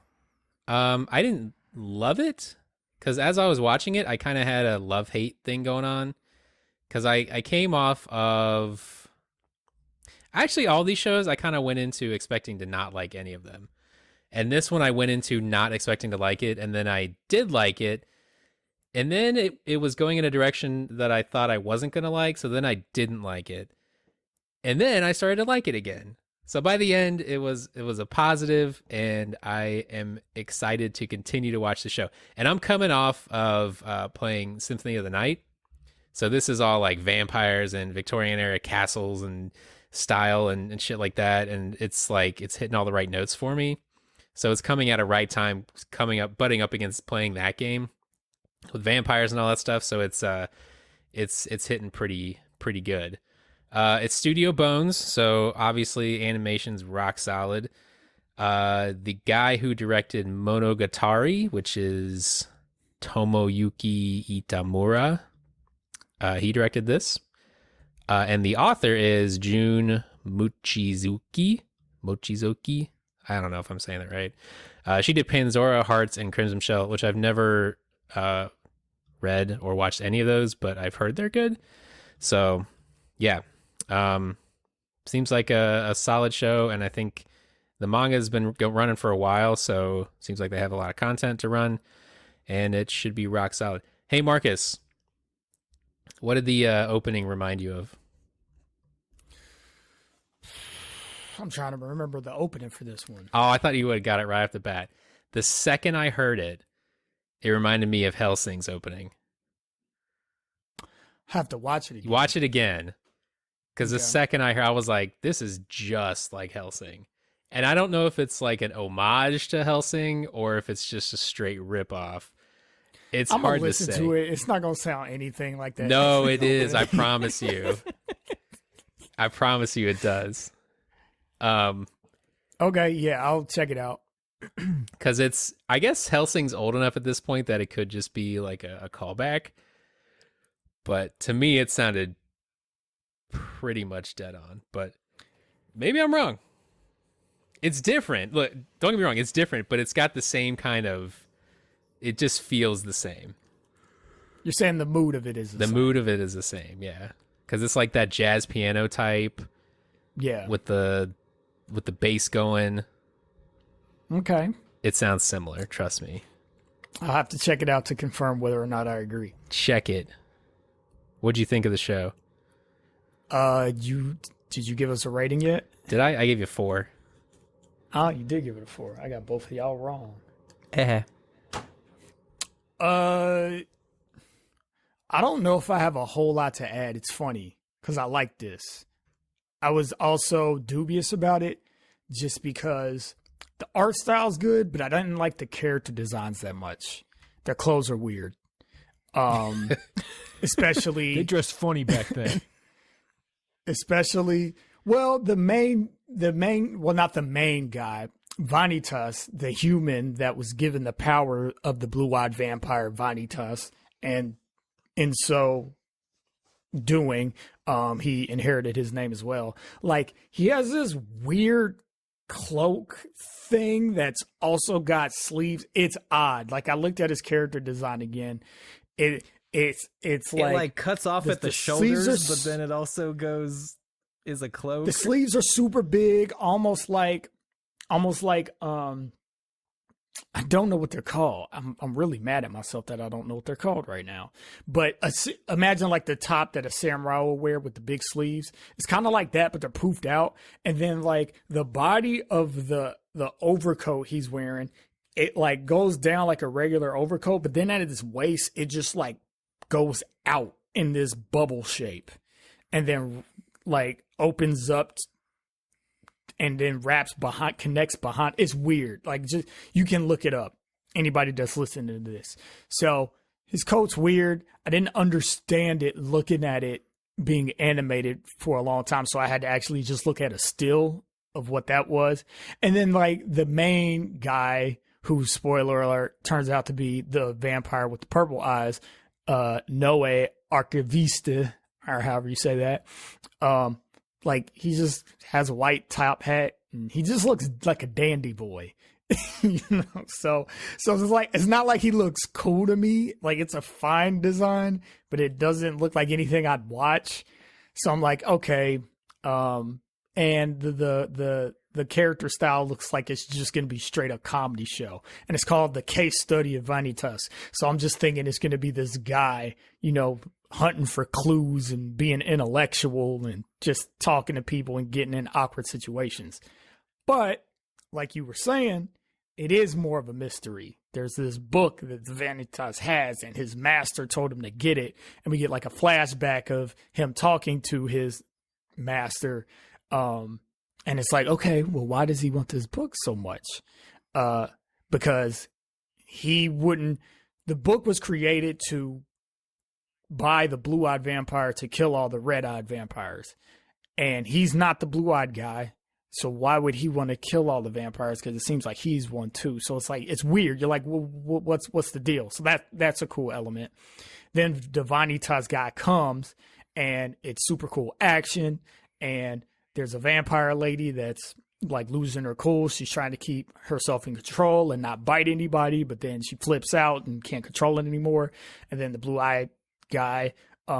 I didn't love it because as I was watching it, I kind of had a love-hate thing going on. Because I came off of... Actually, all these shows, I kind of went into expecting to not like any of them. And this one I went into not expecting to like it, and then I did like it. And then it was going in a direction that I thought I wasn't going to like, so then I didn't like it. And then I started to like it again. So by the end, it was a positive, and I am excited to continue to watch the show. And I'm coming off of playing Symphony of the Night. So this is all like vampires and Victorian era castles and style and shit like that. And it's like, it's hitting all the right notes for me. So it's coming at a right time, butting up against playing that game with vampires and all that stuff. So it's hitting pretty good. It's Studio Bones, so obviously animation's rock solid. The guy who directed Monogatari, which is Tomoyuki Itamura, he directed this. And the author is Jun Mochizuki. I don't know if I'm saying that right. She did Panzora, Hearts, and Crimson Shell, which I've never read or watched any of those, but I've heard they're good. So, yeah. Seems like a solid show, and I think the manga has been running for a while, so seems like they have a lot of content to run, and it should be rock solid. Hey, Marcus, what did the opening remind you of? I'm trying to remember the opening for this one. Oh, I thought you would have got it right off the bat. The second I heard it, it reminded me of Hellsing's opening. Have to watch it again. Watch it again. Because the second I heard, I was like, this is just like Hellsing. And I don't know if it's like an homage to Hellsing or if it's just a straight ripoff. It's I'm hard gonna listen to say. To it. It's not going to sound anything like that. No, it is. I promise you. I promise you it does. Okay, yeah, I'll check it out. Because I guess Hellsing's old enough at this point that it could just be like a callback. But to me, it sounded pretty much dead on, but maybe I'm wrong. It's different. Look, don't get me wrong, it's different, but it's got the same kind of, it just feels the same. You're saying the mood of it is the same. Mood of it is the same, yeah. Because it's like that jazz piano type. Yeah. With the bass going. Okay. It sounds similar, trust me. I'll have to check it out to confirm whether or not I agree. Check it. What'd you think of the show? Did you give us a rating yet? Did I? I gave you 4. Oh, you did give it a 4. I got both of y'all wrong. I don't know if I have a whole lot to add. It's funny because I like this. I was also dubious about it just because the art style's good, but I didn't like the character designs that much. Their clothes are weird. Especially they dressed funny back then. Especially, well, not the main guy, Vanitas, the human that was given the power of the blue-eyed vampire Vanitas, and in so doing, he inherited his name as well. Like, he has this weird cloak thing that's also got sleeves. It's odd. Like, I looked at his character design again. It's like, it like cuts off at the shoulders, but then it also goes is a cloak. The sleeves are super big, almost like I don't know what they're called. I'm really mad at myself that I don't know what they're called right now. But imagine like the top that a samurai will wear with the big sleeves. It's kind of like that, but they're poofed out. And then like the body of the overcoat he's wearing, it like goes down like a regular overcoat, but then at his waist, it just like goes out in this bubble shape, and then like opens up. And then wraps behind, connects behind. It's weird. Like, just you can look it up. Anybody that's listening to this. So his coat's weird. I didn't understand it looking at it being animated for a long time. So I had to actually just look at a still of what that was. And then like the main guy, who, spoiler alert, turns out to be the vampire with the purple eyes, Noe Archivista, or however you say that. Like, he just has a white top hat, and he just looks like a dandy boy, you know? So it's like, it's not like he looks cool to me. Like, it's a fine design, but it doesn't look like anything I'd watch. So I'm like, okay. And the character style looks like it's just going to be straight up comedy show, and it's called the Case Study of Vanitas. So I'm just thinking it's going to be this guy, you know, hunting for clues and being intellectual and just talking to people and getting in awkward situations. But like you were saying, it is more of a mystery. There's this book that Vanitas has, and his master told him to get it. And we get like a flashback of him talking to his master. And it's like, okay, well, why does he want this book so much? Because the book was created to by the blue-eyed vampire to kill all the red-eyed vampires, and he's not the blue-eyed guy, so why would he want to kill all the vampires? Because it seems like he's one too. So it's like, it's weird. You're like, well, what's the deal? So that's a cool element. Then the Vanitas guy comes, and it's super cool action, and there's a vampire lady that's like losing her cool. She's trying to keep herself in control and not bite anybody, but then she flips out and can't control it anymore. And then the blue-eyed guy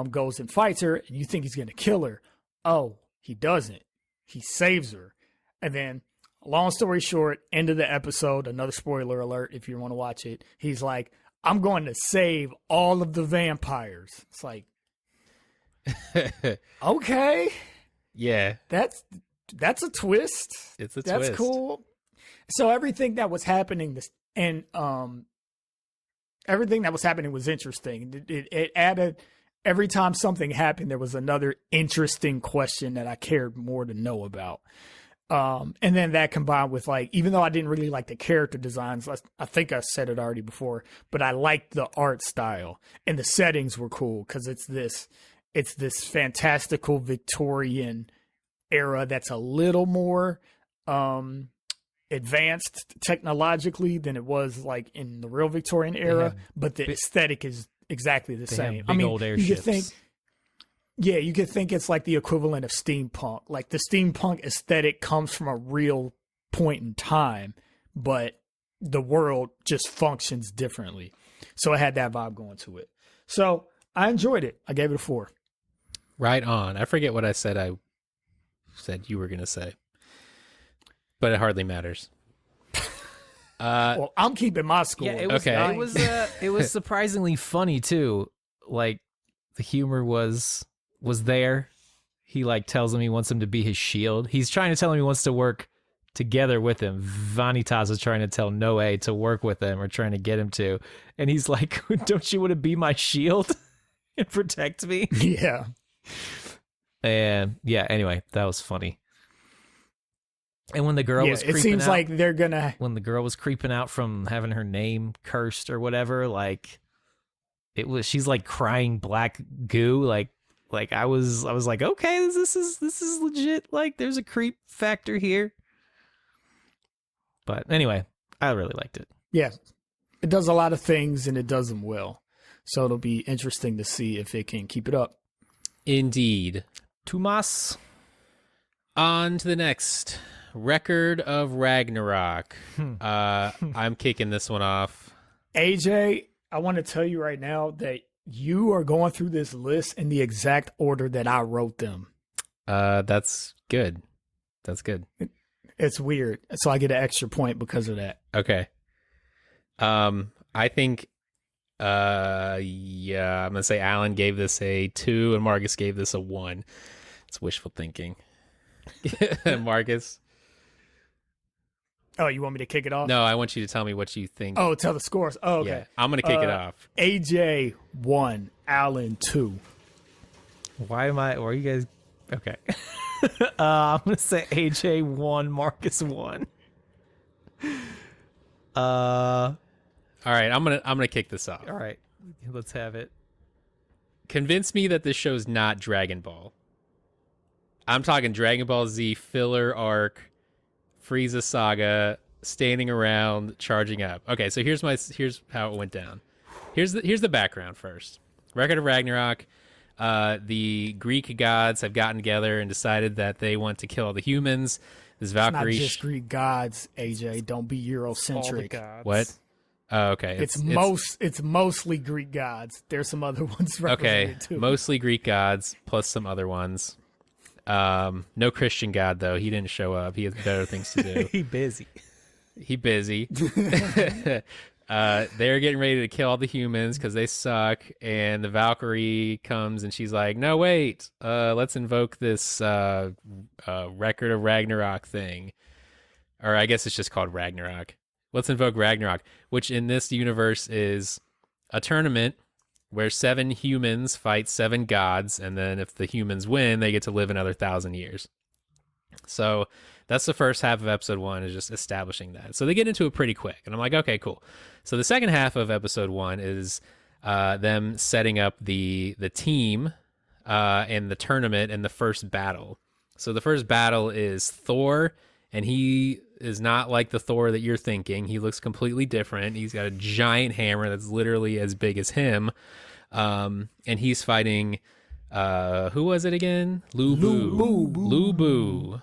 goes and fights her, and you think he's going to kill her. Oh, he doesn't. He saves her. And then, long story short, end of the episode, another spoiler alert if you want to watch it, he's like, I'm going to save all of the vampires. It's like, okay. Yeah. That's a twist. It's a twist. That's cool. So everything that was happening everything that was happening was interesting. It added, every time something happened, there was another interesting question that I cared more to know about. And then that combined with, like, even though I didn't really like the character designs, I think I said it already before, but I liked the art style, and the settings were cool because it's this fantastical Victorian era that's a little more advanced technologically than it was like in the real Victorian era, but the aesthetic is exactly the same. I mean, old airships. You could think it's like the equivalent of steampunk. Like, the steampunk aesthetic comes from a real point in time, but the world just functions differently. So it had that vibe going to it. So I enjoyed it. I gave it a 4. Right on. I forget what I said you were going to say, but it hardly matters. Well, I'm keeping my score. Yeah, it was surprisingly funny too. Like, the humor was there. He like tells him he wants him to be his shield. He's trying to tell him he wants to work together with him. Vanitas is trying to tell Noe to work with him, or trying to get him to. And he's like, don't you want to be my shield and protect me? Yeah. And yeah, anyway, that was funny. And when the girl was creeping it seems out, like they're gonna. When the girl was creeping out from having her name cursed or whatever, like, she's like crying black goo. Like I was like, okay, this is legit. Like, there's a creep factor here. But anyway, I really liked it. Yeah, it does a lot of things, and it does them well. So it'll be interesting to see if it can keep it up. Indeed. Tumas. On to the next. Record of Ragnarok. I'm kicking this one off. AJ, I want to tell you right now that you are going through this list in the exact order that I wrote them. That's good. That's good. It's weird. So I get an extra point because of that. Okay. I think, yeah, I'm gonna say Alan gave this a 2 and Marcus gave this a 1. It's wishful thinking. Marcus. Oh, you want me to kick it off? No, I want you to tell me what you think. Oh, tell the scores. Oh, okay. Yeah, I'm gonna kick it off. AJ 1, Alan 2. Why are you guys okay? I'm gonna say AJ 1, Marcus 1. All right, I'm gonna kick this off. All right, let's have it. Convince me that this show's not Dragon Ball. I'm talking Dragon Ball Z filler arc, Frieza saga, standing around, charging up. Okay, so here's how it went down. Here's the background first. Record of Ragnarok. The Greek gods have gotten together and decided that they want to kill all the humans. This Valkyrie. It's not just Greek gods, AJ. Don't be Eurocentric. What? Oh, okay. It's mostly Greek gods. There's some other ones represented too. Mostly Greek gods plus some other ones. No Christian god though. He didn't show up. He has better things to do. He busy. They're getting ready to kill all the humans because they suck. And the Valkyrie comes and she's like, "No, wait. Let's invoke this record of Ragnarok thing." Or I guess it's just called Ragnarok. Let's invoke Ragnarok, which in this universe is a tournament where 7 humans fight 7 gods, and then if the humans win, they get to live another 1,000 years. So that's the first half of episode 1, is just establishing that. So they get into it pretty quick, and I'm like, okay, cool. So the second half of episode 1 is them setting up the team and the tournament and the first battle. So the first battle is Thor, and he is not like the Thor that you're thinking. He looks completely different. He's got a giant hammer that's literally as big as him. And he's fighting, who was it again? Lu Bu,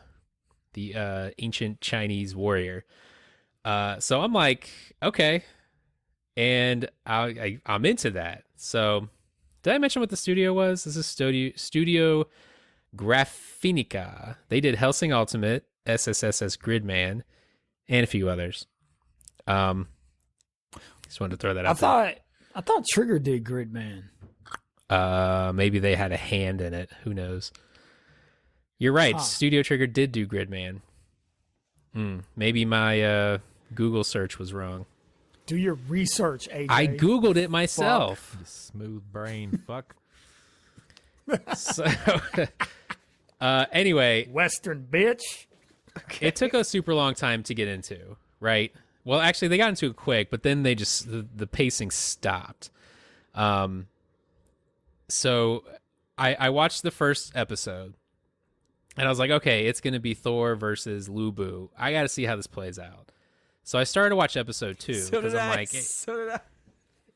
the ancient Chinese warrior. So I'm like, okay. And I'm into that. So did I mention what the studio was? This is Studio Graphinica. They did Hellsing Ultimate, SSSS Gridman, and a few others. Just wanted to throw that out there. I thought Trigger did Gridman. Maybe they had a hand in it. Who knows? You're right. Studio Trigger did do Gridman. Maybe my Google search was wrong. Do your research, AJ. I Googled it myself. You smooth brain fuck. So, anyway. Western bitch. Okay. It took a super long time to get into, right? Well, actually, they got into it quick, but then they just, the pacing stopped. So I watched the first episode, and I was like, okay, it's going to be Thor versus Lu Bu. I got to see how this plays out. So I started to watch episode 2. So did I.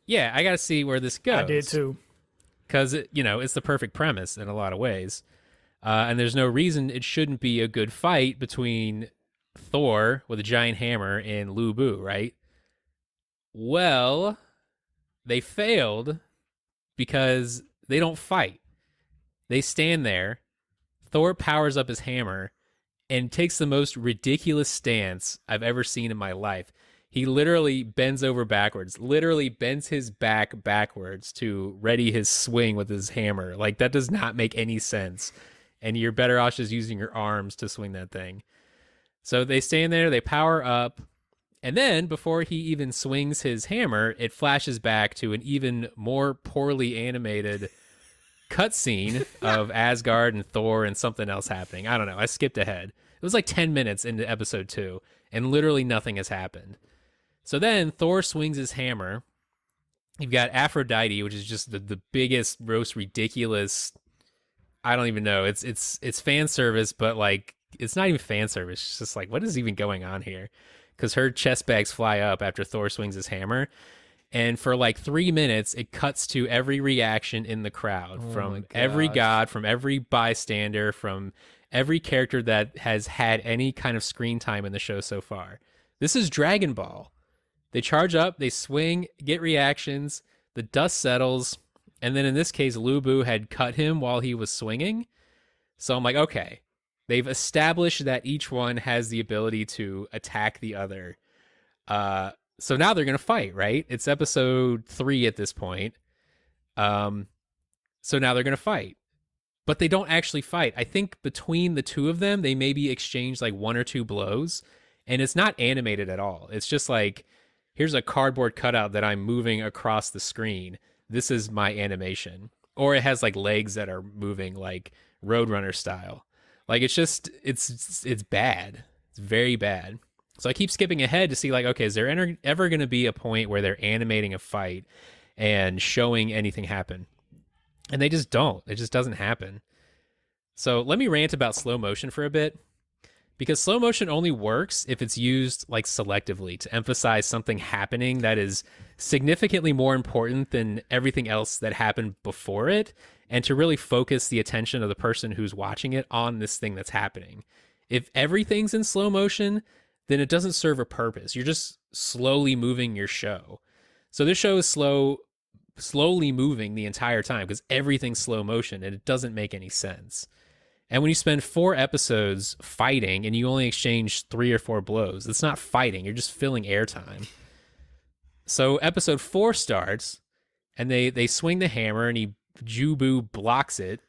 Yeah, I got to see where this goes. I did too. Because, it's the perfect premise in a lot of ways. And there's no reason it shouldn't be a good fight between Thor with a giant hammer and Lu Bu, right? Well, they failed because they don't fight. They stand there. Thor powers up his hammer and takes the most ridiculous stance I've ever seen in my life. He literally bends over backwards, literally bends his back backwards to ready his swing with his hammer. Like, that does not make any sense. And you're better off just using your arms to swing that thing. So they stand there, they power up, and then before he even swings his hammer, it flashes back to an even more poorly animated cutscene of Asgard and Thor and something else happening. I don't know. I skipped ahead. It was like 10 minutes into episode 2, and literally nothing has happened. So then Thor swings his hammer. You've got Aphrodite, which is just the biggest, most ridiculous. I don't even know. It's fan service, but like it's not even fan service. It's just like, what is even going on here? Because her chest bags fly up after Thor swings his hammer. And for like 3 minutes, it cuts to every reaction in the crowd from every god, from every bystander, from every character that has had any kind of screen time in the show so far. This is Dragon Ball. They charge up, they swing, get reactions, the dust settles, and then in this case, Lu Bu had cut him while he was swinging. So I'm like, okay, they've established that each one has the ability to attack the other. So now they're going to fight, right? It's episode 3 at this point. So now they're going to fight. But they don't actually fight. I think between the two of them, they maybe exchange like 1 or 2 blows. And it's not animated at all. It's just like, here's a cardboard cutout that I'm moving across the screen. This is my animation. Or it has like legs that are moving like Roadrunner style. Like it's bad. It's very bad. So I keep skipping ahead to see like, okay, is there ever going to be a point where they're animating a fight and showing anything happen? And they just don't. It just doesn't happen. So let me rant about slow motion for a bit. Because slow motion only works if it's used like selectively to emphasize something happening that is significantly more important than everything else that happened before it, and to really focus the attention of the person who's watching it on this thing that's happening. If everything's in slow motion, then it doesn't serve a purpose. You're just slowly moving your show. So this show is slowly moving the entire time because everything's slow motion and it doesn't make any sense. And when you spend 4 episodes fighting and you only exchange 3 or 4 blows, it's not fighting. You're just filling airtime. So episode 4 starts, and they swing the hammer, and Jubu blocks it.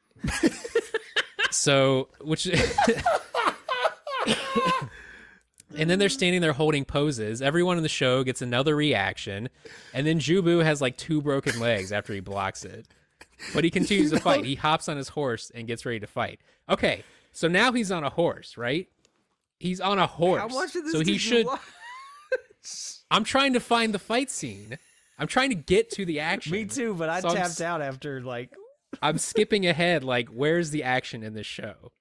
And then they're standing there holding poses. Everyone in the show gets another reaction, and then Jubu has like 2 broken legs after he blocks it. But he continues to fight. He hops on his horse and gets ready to fight. Okay, so now he's on a horse, right? He's on a horse. How much of this so he should. I'm trying to find the fight scene. I'm trying to get to the action. Me too, but I tapped out after like. I'm skipping ahead. Like, where's the action in this show?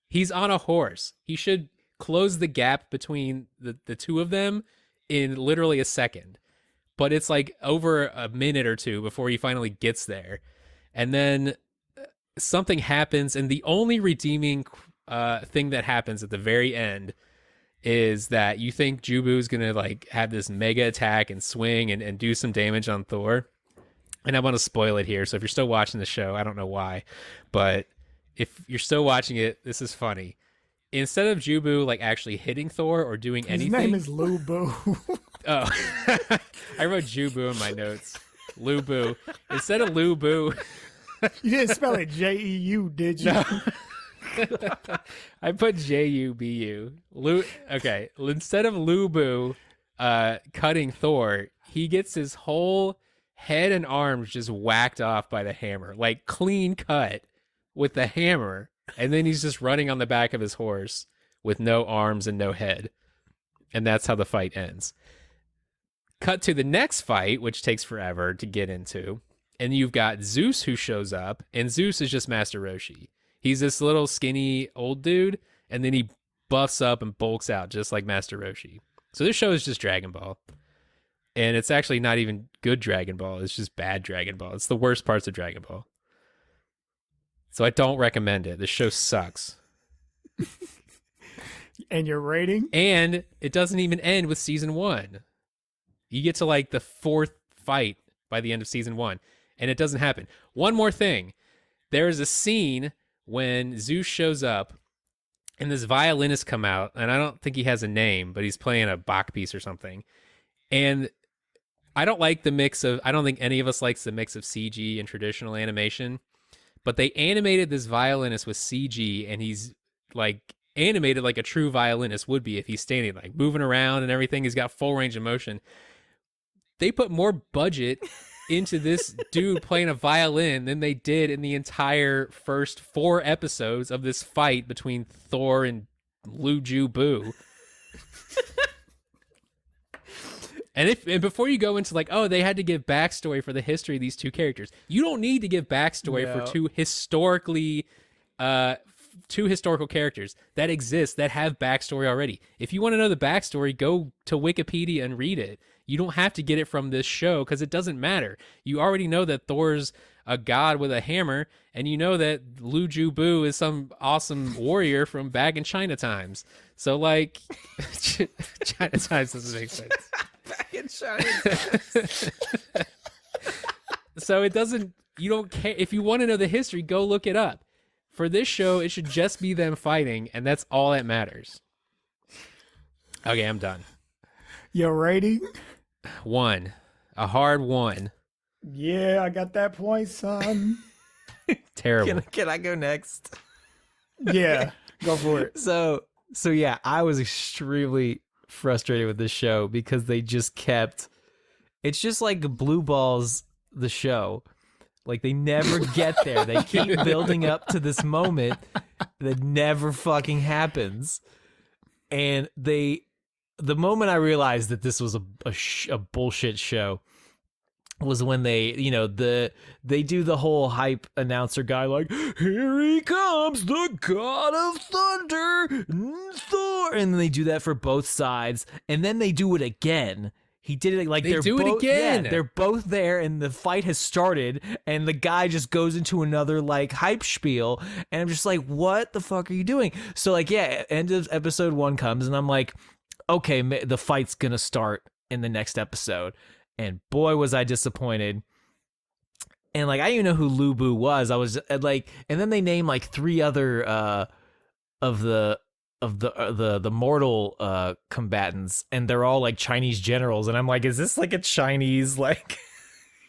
He's on a horse. He should close the gap between the two of them in literally a second. But it's like over a minute or 2 before he finally gets there. And then something happens, and the only redeeming thing that happens at the very end is that you think Jubu's gonna like have this mega attack and swing and do some damage on Thor. And I want to spoil it here, so if you're still watching the show, I don't know why, but if you're still watching it, this is funny. Instead of Jubu like actually hitting Thor or doing anything, his name is Lubu. Oh, I wrote Jubu in my notes. Lubu. Instead of Lubu. You didn't spell it Jeu, did you? No. I put Jubu. Okay. Instead of Lubu cutting Thor, he gets his whole head and arms just whacked off by the hammer. Like clean cut with the hammer. And then he's just running on the back of his horse with no arms and no head. And that's how the fight ends. Cut to the next fight, which takes forever to get into. And you've got Zeus who shows up, and Zeus is just Master Roshi. He's this little skinny old dude, and then he buffs up and bulks out just like Master Roshi. So this show is just Dragon Ball. And it's actually not even good Dragon Ball. It's just bad Dragon Ball. It's the worst parts of Dragon Ball. So I don't recommend it. This show sucks. And your rating? And it doesn't even end with season 1. You get to like the 4th fight by the end of season 1, and it doesn't happen. One more thing. There is a scene when Zeus shows up, and this violinist come out, and I don't think he has a name, but he's playing a Bach piece or something. And I don't think any of us likes the mix of CG and traditional animation, but they animated this violinist with CG, and he's like animated like a true violinist would be if he's standing, like moving around and everything. He's got full range of motion. They put more budget into this dude playing a violin than they did in the entire first 4 episodes of this fight between Thor and Lu Ju-Bu. And before you go into like, oh, they had to give backstory for the history of these 2 characters. You don't need to give backstory for 2 historical characters that exist that have backstory already. If you want to know the backstory, go to Wikipedia and read it. You don't have to get it from this show because it doesn't matter. You already know that Thor's a god with a hammer, and you know that Lu Ju-Bu is some awesome warrior from back in China times. So, like, China times doesn't make sense. Back in China times. So it doesn't, you don't care. If you want to know the history, go look it up. For this show, it should just be them fighting, and that's all that matters. Okay, I'm done. Your rating? 1. A hard 1. Yeah, I got that point, son. Terrible. Can I go next? Yeah, go for it. So yeah, I was extremely frustrated with this show because they just kept. It's just like Blue Balls, the show. Like they never get there. They keep building up to this moment that never fucking happens. And the moment I realized that this was a bullshit show was when they do the whole hype announcer guy like, here he comes, the god of thunder, Thor, and then they do that for both sides, and then they do it again. He did it like they do it again. Yeah, they're both there, and the fight has started, and the guy just goes into another like hype spiel, and I'm just like, what the fuck are you doing? So like, yeah, end of episode 1 comes, and I'm like, okay, the fight's gonna start in the next episode, and boy was I disappointed. And like, I didn't even know who Lu Bu was. I was like, and then they name like 3 other of the mortal combatants, and they're all like Chinese generals, and I'm like, is this like a Chinese like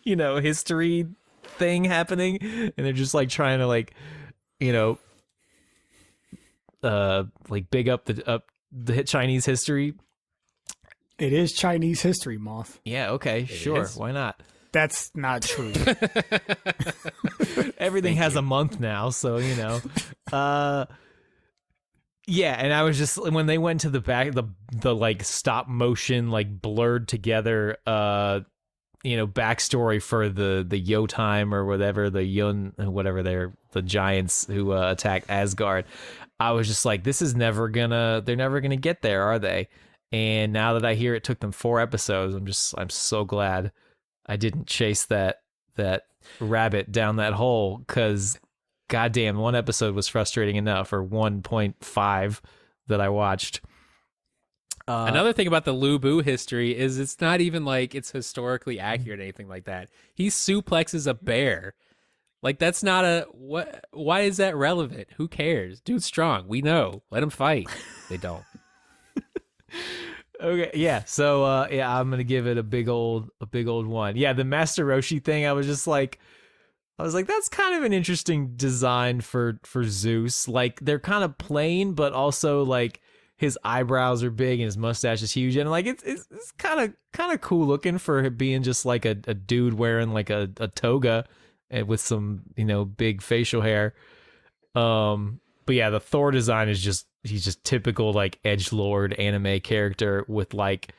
history thing happening? And they're just like trying to like like big up the Chinese history. It is Chinese history, Moth. Yeah, okay, sure, why not? That's not true. Everything has a month now, so yeah, and I was just, when they went to the back, the like stop motion, like blurred together, backstory for the Yotime or whatever, the Yun, whatever the giants who attacked Asgard. I was just like, they're never gonna get there, are they? And now that I hear it took them 4 episodes, I'm so glad I didn't chase that rabbit down that hole, because goddamn, 1 episode was frustrating enough, or 1.5 that I watched. Another thing about the Lu Bu history is it's not even like it's historically accurate or anything like that. He suplexes a bear. Like, that's not why is that relevant? Who cares? Dude's strong. We know. Let him fight. They don't. Okay, yeah. So I'm gonna give it a big old 1. Yeah, the Master Roshi thing, I was like, that's kind of an interesting design for Zeus. Like, they're kind of plain, but also like his eyebrows are big and his mustache is huge, and like it's kind of cool looking for it being just like a dude wearing like a toga and with some big facial hair. But yeah, the Thor design is he's just typical like edgelord anime character with like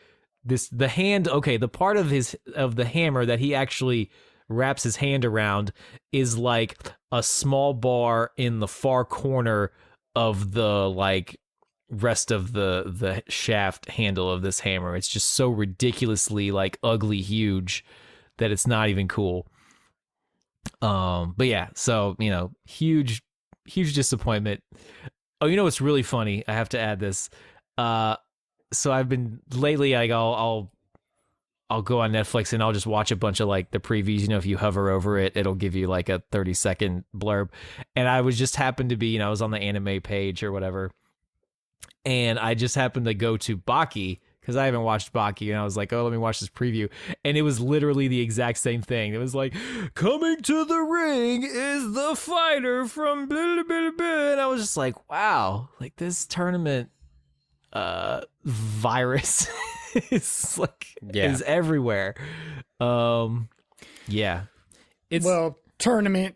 the hand. Okay, the part of the hammer that he actually wraps his hand around is like a small bar in the far corner of the like rest of the shaft handle of this hammer. It's just so ridiculously like ugly huge that it's not even cool. But yeah, so huge disappointment. Oh, what's really funny? I have to add this. So I've been lately, like, I'll go on Netflix and I'll just watch a bunch of like the previews. If you hover over it, it'll give you like a 30-second blurb. And I was just happened to be, I was on the anime page or whatever, and I just happened to go to Baki because I haven't watched Baki, and I was like, oh, let me watch this preview. And it was literally the exact same thing. It was like, coming to the ring is the fighter from blah, blah, blah, blah. And I was just like, wow, like this tournament virus is like, is everywhere. Yeah. Tournament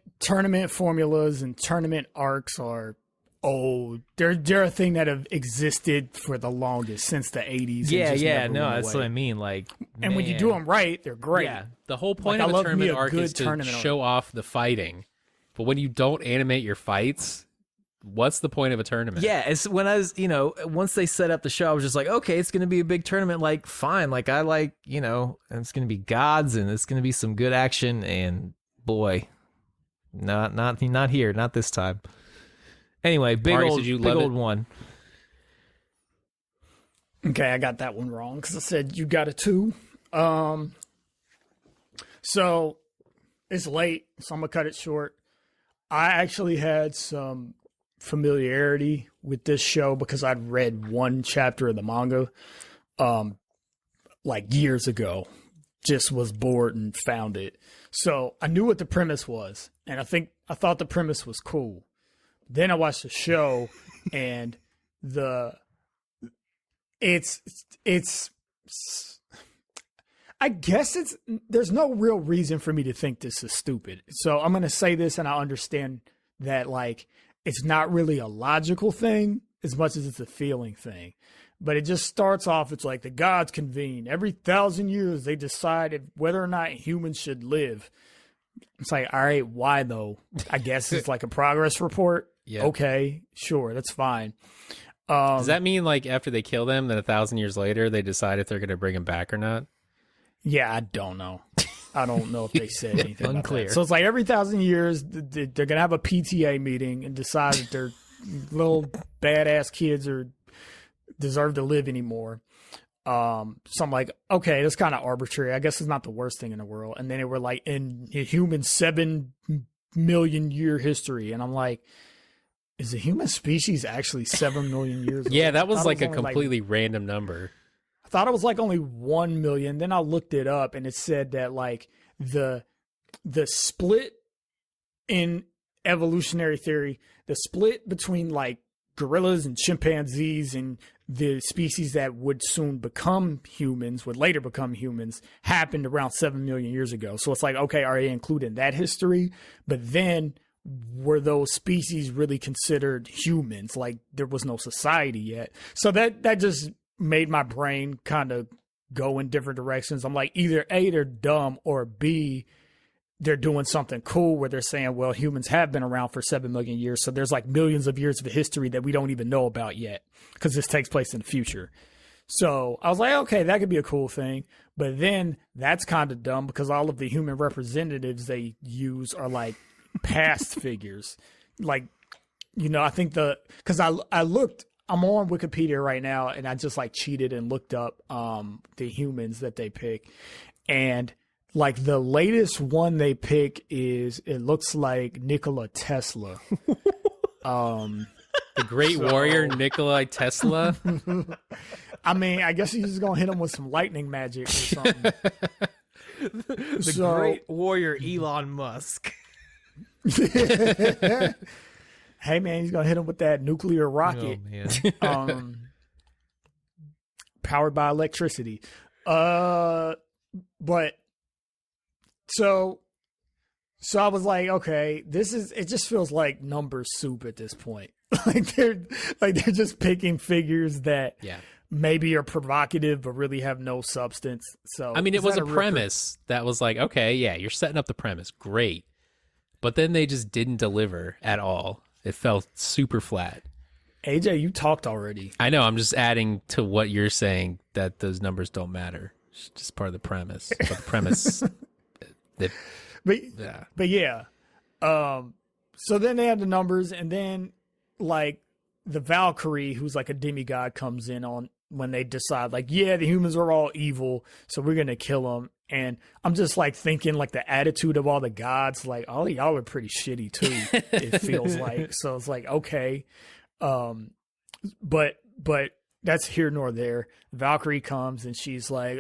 formulas and tournament arcs are old. They're a thing that have existed for the longest, since the 80s. Yeah, no, that's what I mean. Like, and when you do them right, they're great. Yeah, the whole point of a tournament arc is to show off the fighting. But when you don't animate your fights, what's the point of a tournament? Yeah, it's when I was, once they set up the show, I was just like, okay, it's going to be a big tournament. Like, fine. Like, I like, and it's going to be gods, and it's going to be some good action. And boy, not here, not this time. Anyway, big old one. Okay, I got that one wrong because I said you got a 2. So it's late, so I'm gonna cut it short. I actually had some familiarity with this show because I'd read one chapter of the manga like years ago. Just was bored and found it. So I knew what the premise was, and I thought the premise was cool. Then I watched the show, and it's I guess there's no real reason for me to think this is stupid. So I'm going to say this, and I understand that like it's not really a logical thing as much as it's a feeling thing. But it just starts off, it's like the gods convene. Every 1,000 years, they decide whether or not humans should live. It's like, all right, why though? I guess it's like a progress report. Yeah. Okay, sure, that's fine. Does that mean like after they kill them, then 1,000 years later, they decide if they're going to bring them back or not? Yeah, I don't know. I don't know if they said anything. Unclear. About that. So it's like every 1,000 years, they're going to have a PTA meeting and decide if their little badass kids deserve to live anymore. So I'm like, okay, that's kind of arbitrary. I guess it's not the worst thing in the world. And then it were like in a human 7 million year history. And I'm like, is the human species actually 7 million years old? Yeah, that was like a completely random number. I thought it was like only 1 million. Then I looked it up and it said that like the split in evolutionary theory, the split between like gorillas and chimpanzees and the species that would soon become humans, would later become humans, happened around 7 million years ago. So it's like, okay, are they including that history? But then were those species really considered humans? Like there was no society yet. So that just made my brain kind of go in different directions. I'm like, either A, they're dumb, or B, they're doing something cool where they're saying, well, humans have been around for 7 million years. So there's like millions of years of history that we don't even know about yet because this takes place in the future. So I was like, okay, that could be a cool thing. But then that's kind of dumb because all of the human representatives they use are like past figures. Like, you know, I think because I'm on Wikipedia right now and I just like cheated and looked up the humans that they pick. And like the latest one they pick it looks like Nikola Tesla. The great warrior Nikola Tesla. I mean, I guess he's just gonna hit him with some lightning magic or something. The great warrior Elon Musk. Hey man, he's gonna hit him with that nuclear rocket. Oh, man. Powered by electricity. But So I was like, okay, it just feels like number soup at this point. they're just picking figures that maybe are provocative but really have no substance. So I mean, it was a premise that was like, okay, yeah, you're setting up the premise, great. But then they just didn't deliver at all. It felt super flat. AJ, you talked already. I know, I'm just adding to what you're saying that those numbers don't matter. It's just part of the premise. But the premise But yeah. So then they had the numbers, and then like the Valkyrie, who's like a demigod, comes in on when they decide like, yeah, the humans are all evil, so we're gonna kill them. And I'm just like thinking like the attitude of all the gods, like all of y'all are pretty shitty too. It feels like. So it's like, okay. But that's here nor there. Valkyrie comes and she's like,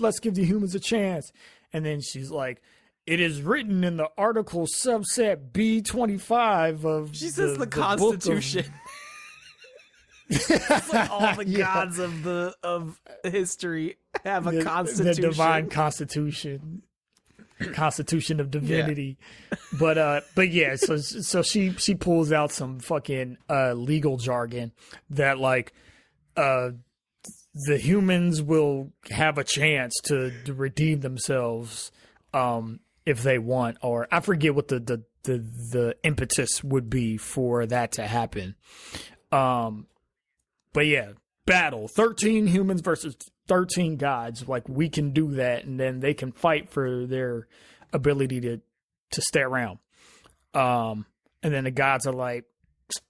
let's give the humans a chance. And then she's like, it is written in the article subset B25 of she says the Constitution. It's like all the gods of history have a constitution. The divine constitution. Constitution of divinity. Yeah. But yeah, so she pulls out some fucking legal jargon that like the humans will have a chance to redeem themselves if they want, or I forget what the impetus would be for that to happen. But yeah, battle 13 humans versus 13 gods. Like we can do that, and then they can fight for their ability to stay around. And then the gods are like,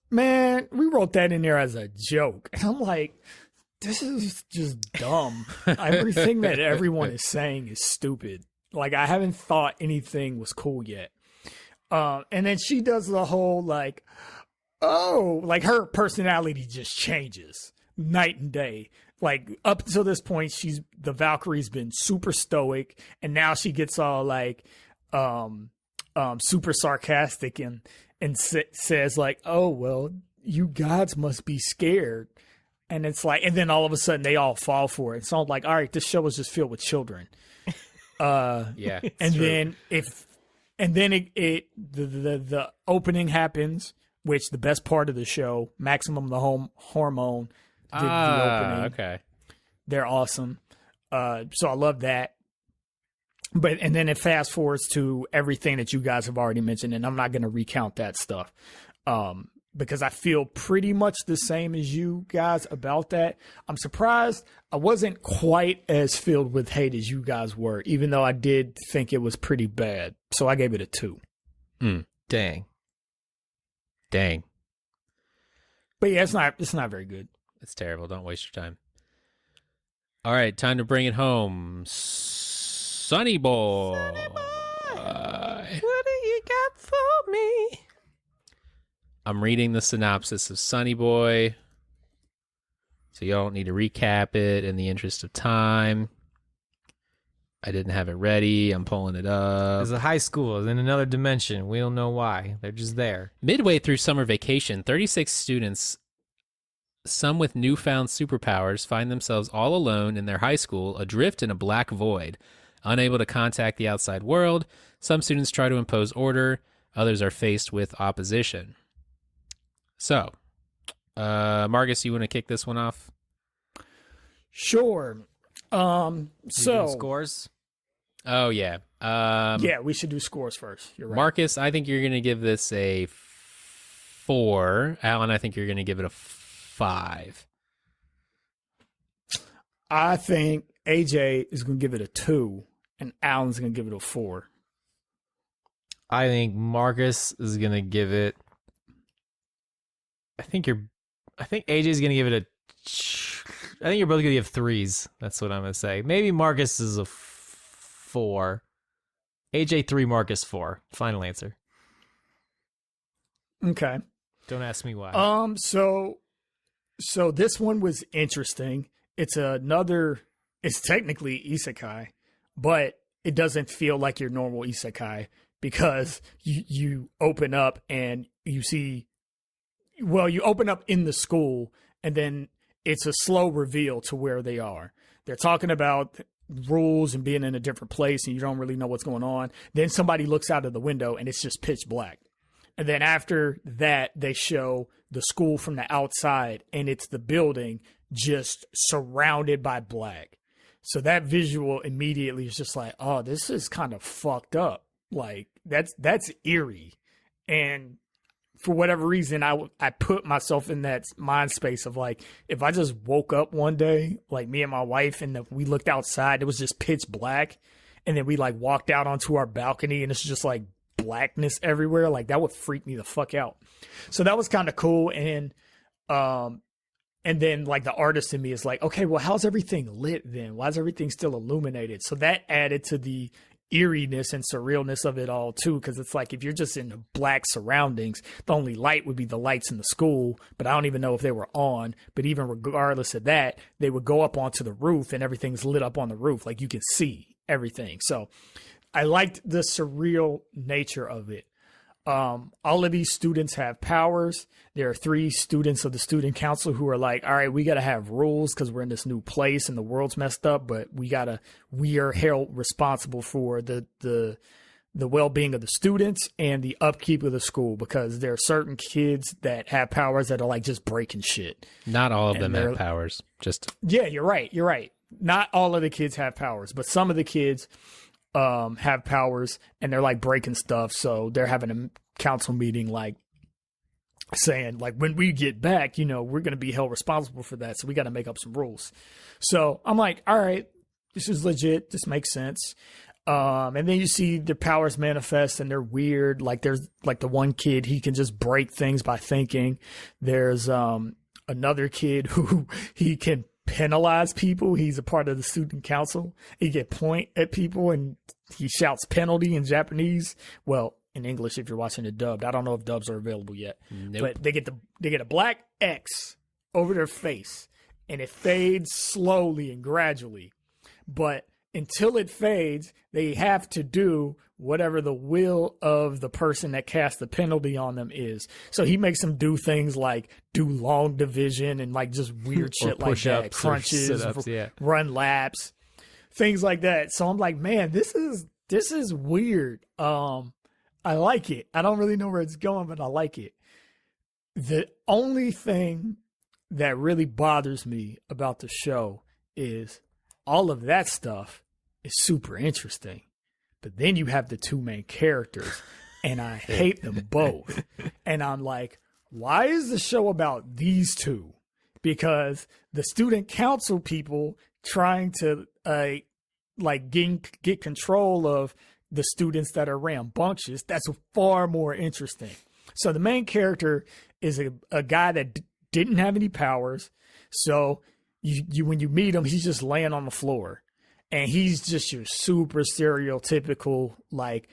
man, we wrote that in there as a joke. And I'm like, this is just dumb. Everything that everyone is saying is stupid. Like I haven't thought anything was cool yet. And then she does the whole like, oh, like her personality just changes night and day. Like up until this point, the Valkyrie's been super stoic, and now she gets all like, super sarcastic and says like, oh well, you gods must be scared. And it's like, and then all of a sudden they all fall for it. So I'm like, all right, this show is just filled with children. Yeah. And true. then the opening happens, which the best part of the show, Maximum the Hormone did the opening. Okay. They're awesome. So I love that. And then it fast forwards to everything that you guys have already mentioned, and I'm not going to recount that stuff. Because I feel pretty much the same as you guys about that. I'm surprised I wasn't quite as filled with hate as you guys were, even though I did think it was pretty bad. So I gave it a 2. Dang. But yeah, it's not very good. It's terrible. Don't waste your time. All right, time to bring it home. Sonny Boy. What do you got for me? I'm reading the synopsis of Sonny Boy, so you don't need to recap it in the interest of time. I didn't have it ready. I'm pulling it up. It's a high school. It's in another dimension. We don't know why. They're just there. Midway through summer vacation, 36 students, some with newfound superpowers, find themselves all alone in their high school, adrift in a black void. Unable to contact the outside world, some students try to impose order. Others are faced with opposition. So, Marcus, you want to kick this one off? Sure. You So do scores. Oh, yeah. yeah, we should do scores first. You're right. Marcus, I think you're going to give this a 4. Alan, I think you're going to give it a 5. I think AJ is going to give it a 2, and Alan's going to give it a 4. I think Marcus is gonna give it. I think AJ's gonna give it a. I think you're both gonna give 3s. That's what I'm gonna say. Maybe Marcus is a 4. AJ 3, Marcus 4. Final answer. Okay. Don't ask me why. So this one was interesting. It's technically isekai, but it doesn't feel like your normal isekai because you open up and you see, well, you open up in the school and then it's a slow reveal to where they are. They're talking about rules and being in a different place and you don't really know what's going on. Then somebody looks out of the window and it's just pitch black. And then after that, they show the school from the outside and it's the building just surrounded by black. So that visual immediately is just like, oh, this is kind of fucked up. Like that's eerie. And for whatever reason, I put myself in that mind space of like, if I just woke up one day, like me and my wife, and we looked outside, it was just pitch black. And then we like walked out onto our balcony and it's just like blackness everywhere. Like that would freak me the fuck out. So that was kind of cool. And then like the artist in me is like, okay, well, how's everything lit then? Why is everything still illuminated? So that added to the eeriness and surrealness of it all too, because it's like if you're just in the black surroundings, the only light would be the lights in the school, but I don't even know if they were on. But even regardless of that, they would go up onto the roof and everything's lit up on the roof, like you can see everything. So I liked the surreal nature of it. All of these students have powers. There are 3 students of the student council who are like, all right, we got to have rules because we're in this new place and the world's messed up, but we are held responsible for the well-being of the students and the upkeep of the school, because there are certain kids that have powers that are like just breaking shit. Not all of them have powers. Yeah, you're right. Not all of the kids have powers, but some of the kids have powers and they're like breaking stuff. So they're having a council meeting, like saying like, when we get back, we're going to be held responsible for that. So we got to make up some rules. So I'm like, all right, this is legit. This makes sense. And then you see their powers manifest and they're weird. Like there's like the one kid, he can just break things by thinking. There's another kid who he can penalize people. He's a part of the student council. He can point at people and he shouts penalty in Japanese. Well, in English if you're watching it dubbed. I don't know if dubs are available yet. Nope. But they get a black X over their face, and it fades slowly and gradually. But until it fades, they have to do whatever the will of the person that cast the penalty on them is. So he makes them do things like do long division and like just weird shit like that, crunches, run laps, things like that. So I'm like, man, this is weird. I like it. I don't really know where it's going, but I like it. The only thing that really bothers me about the show is all of that stuff is super interesting. But then you have the two main characters, and I hate them both. And I'm like, why is the show about these two? Because the student council people trying to get control of the students that are rambunctious, that's far more interesting. So the main character is a guy that didn't have any powers. So you when you meet him, he's just laying on the floor. And he's just your super stereotypical, like,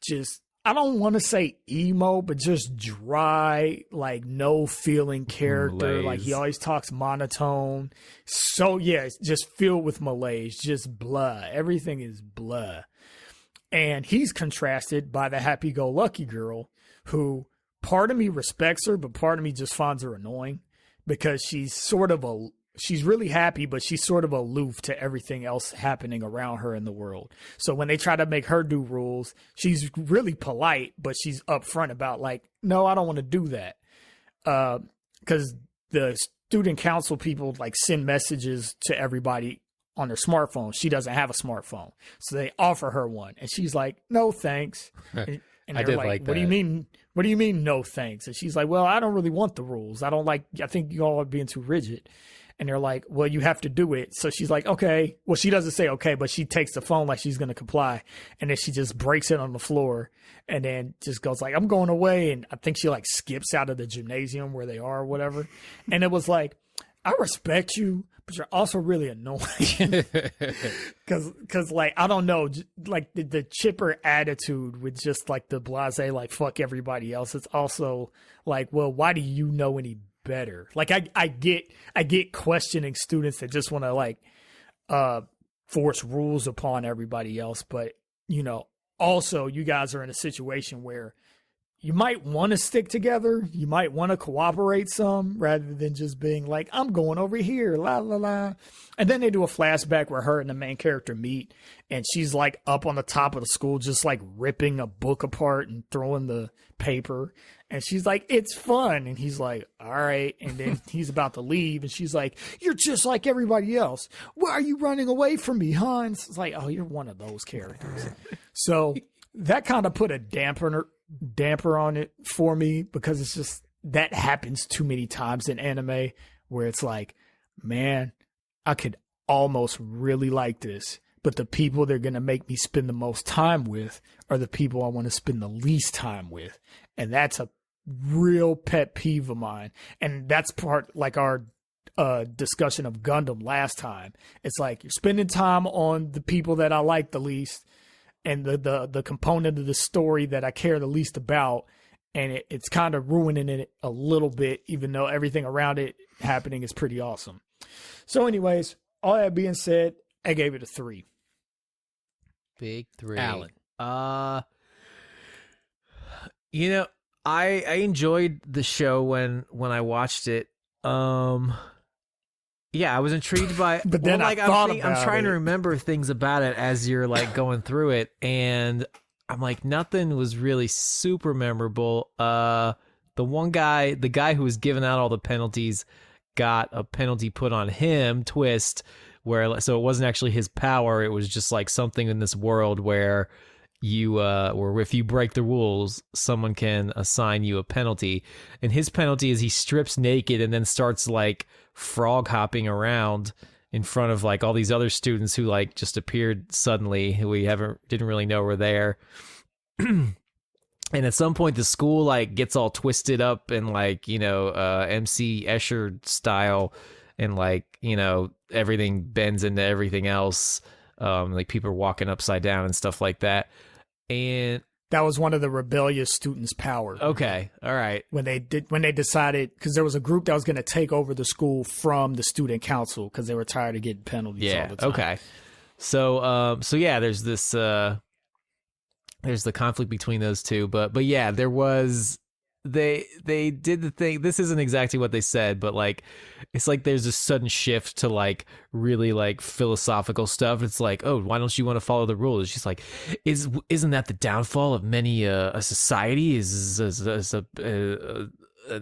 just, I don't want to say emo, but just dry, like, no feeling character. Malaise. Like, he always talks monotone. So, yeah, it's just filled with malaise, just blah. Everything is blah. And he's contrasted by the happy-go-lucky girl who, part of me respects her, but part of me just finds her annoying because she's really happy, but she's sort of aloof to everything else happening around her in the world. So when they try to make her do rules, she's really polite, but she's upfront about like, no, I don't want to do that. Because the student council people like send messages to everybody on their smartphone. She doesn't have a smartphone. So they offer her one. And she's like, no, thanks. And I they're did like what do you that. mean? What do you mean, no thanks? And she's like, well, I don't really want the rules. I think you all are being too rigid. And they're like, well, you have to do it. So she's like, okay. Well, she doesn't say okay, but she takes the phone like she's going to comply. And then she just breaks it on the floor and then just goes like, I'm going away. And I think she like skips out of the gymnasium where they are or whatever. And it was like, I respect you, but you're also really annoying. Cause like, I don't know, like the chipper attitude with just like the blasé, like fuck everybody else. It's also like, well, why do you know any better? Like I get questioning students that just want to like force rules upon everybody else, but you know, also you guys are in a situation where you might want to stick together, you might want to cooperate some rather than just being like, I'm going over here, la la la. And then they do a flashback where her and the main character meet and she's like up on the top of the school just like ripping a book apart and throwing the paper. And she's like, it's fun. And he's like, all right. And then he's about to leave. And she's like, you're just like everybody else. Why are you running away from me, Hans? It's like, oh, you're one of those characters. So that kind of put a damper on it for me because it's just, that happens too many times in anime where it's like, man, I could almost really like this. But the people they're going to make me spend the most time with are the people I want to spend the least time with. And that's a real pet peeve of mine. And that's part like our discussion of Gundam last time. It's like you're spending time on the people that I like the least and the component of the story that I care the least about. And it's kind of ruining it a little bit, even though everything around it happening is pretty awesome. So anyways, all that being said, I gave it a 3. Big 3. Alan. You know, I enjoyed the show when I watched it. Yeah, I was intrigued by But then like, I thought I'm about trying to it. remember things about it as you're like going through it, and I'm like, nothing was really super memorable. The guy who was giving out all the penalties got a penalty put on him, twist, where so it wasn't actually his power, it was just like something in this world where where if you break the rules, someone can assign you a penalty. And his penalty is he strips naked and then starts like frog hopping around in front of like all these other students who like just appeared suddenly, who we didn't really know were there. And at some point the school like gets all twisted up and like, you know, MC Escher style, and like, you know, everything bends into everything else. Like people are walking upside down and stuff like that. And That was one of the rebellious students' power. Okay, all right. When they decided, because there was a group that was going to take over the school from the student council because they were tired of getting penalties all the time. Okay. So yeah, there's this there's the conflict between those two, but yeah, there was they did the thing. This isn't exactly what they said, but like it's like there's a sudden shift to like really like philosophical stuff. It's like, oh, why don't you want to follow the rules? It's just like, isn't that the downfall of many a society? Is an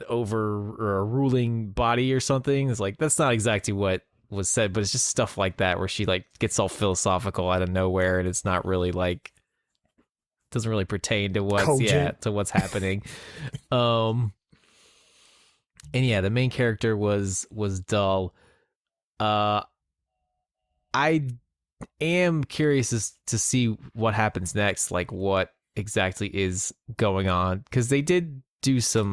over or a ruling body or something? It's like that's not exactly what was said, but it's just stuff like that where she like gets all philosophical out of nowhere, and it's not really like doesn't really pertain to what's happening. And yeah, the main character was dull. I am curious to see what happens next, like what exactly is going on, because they did do some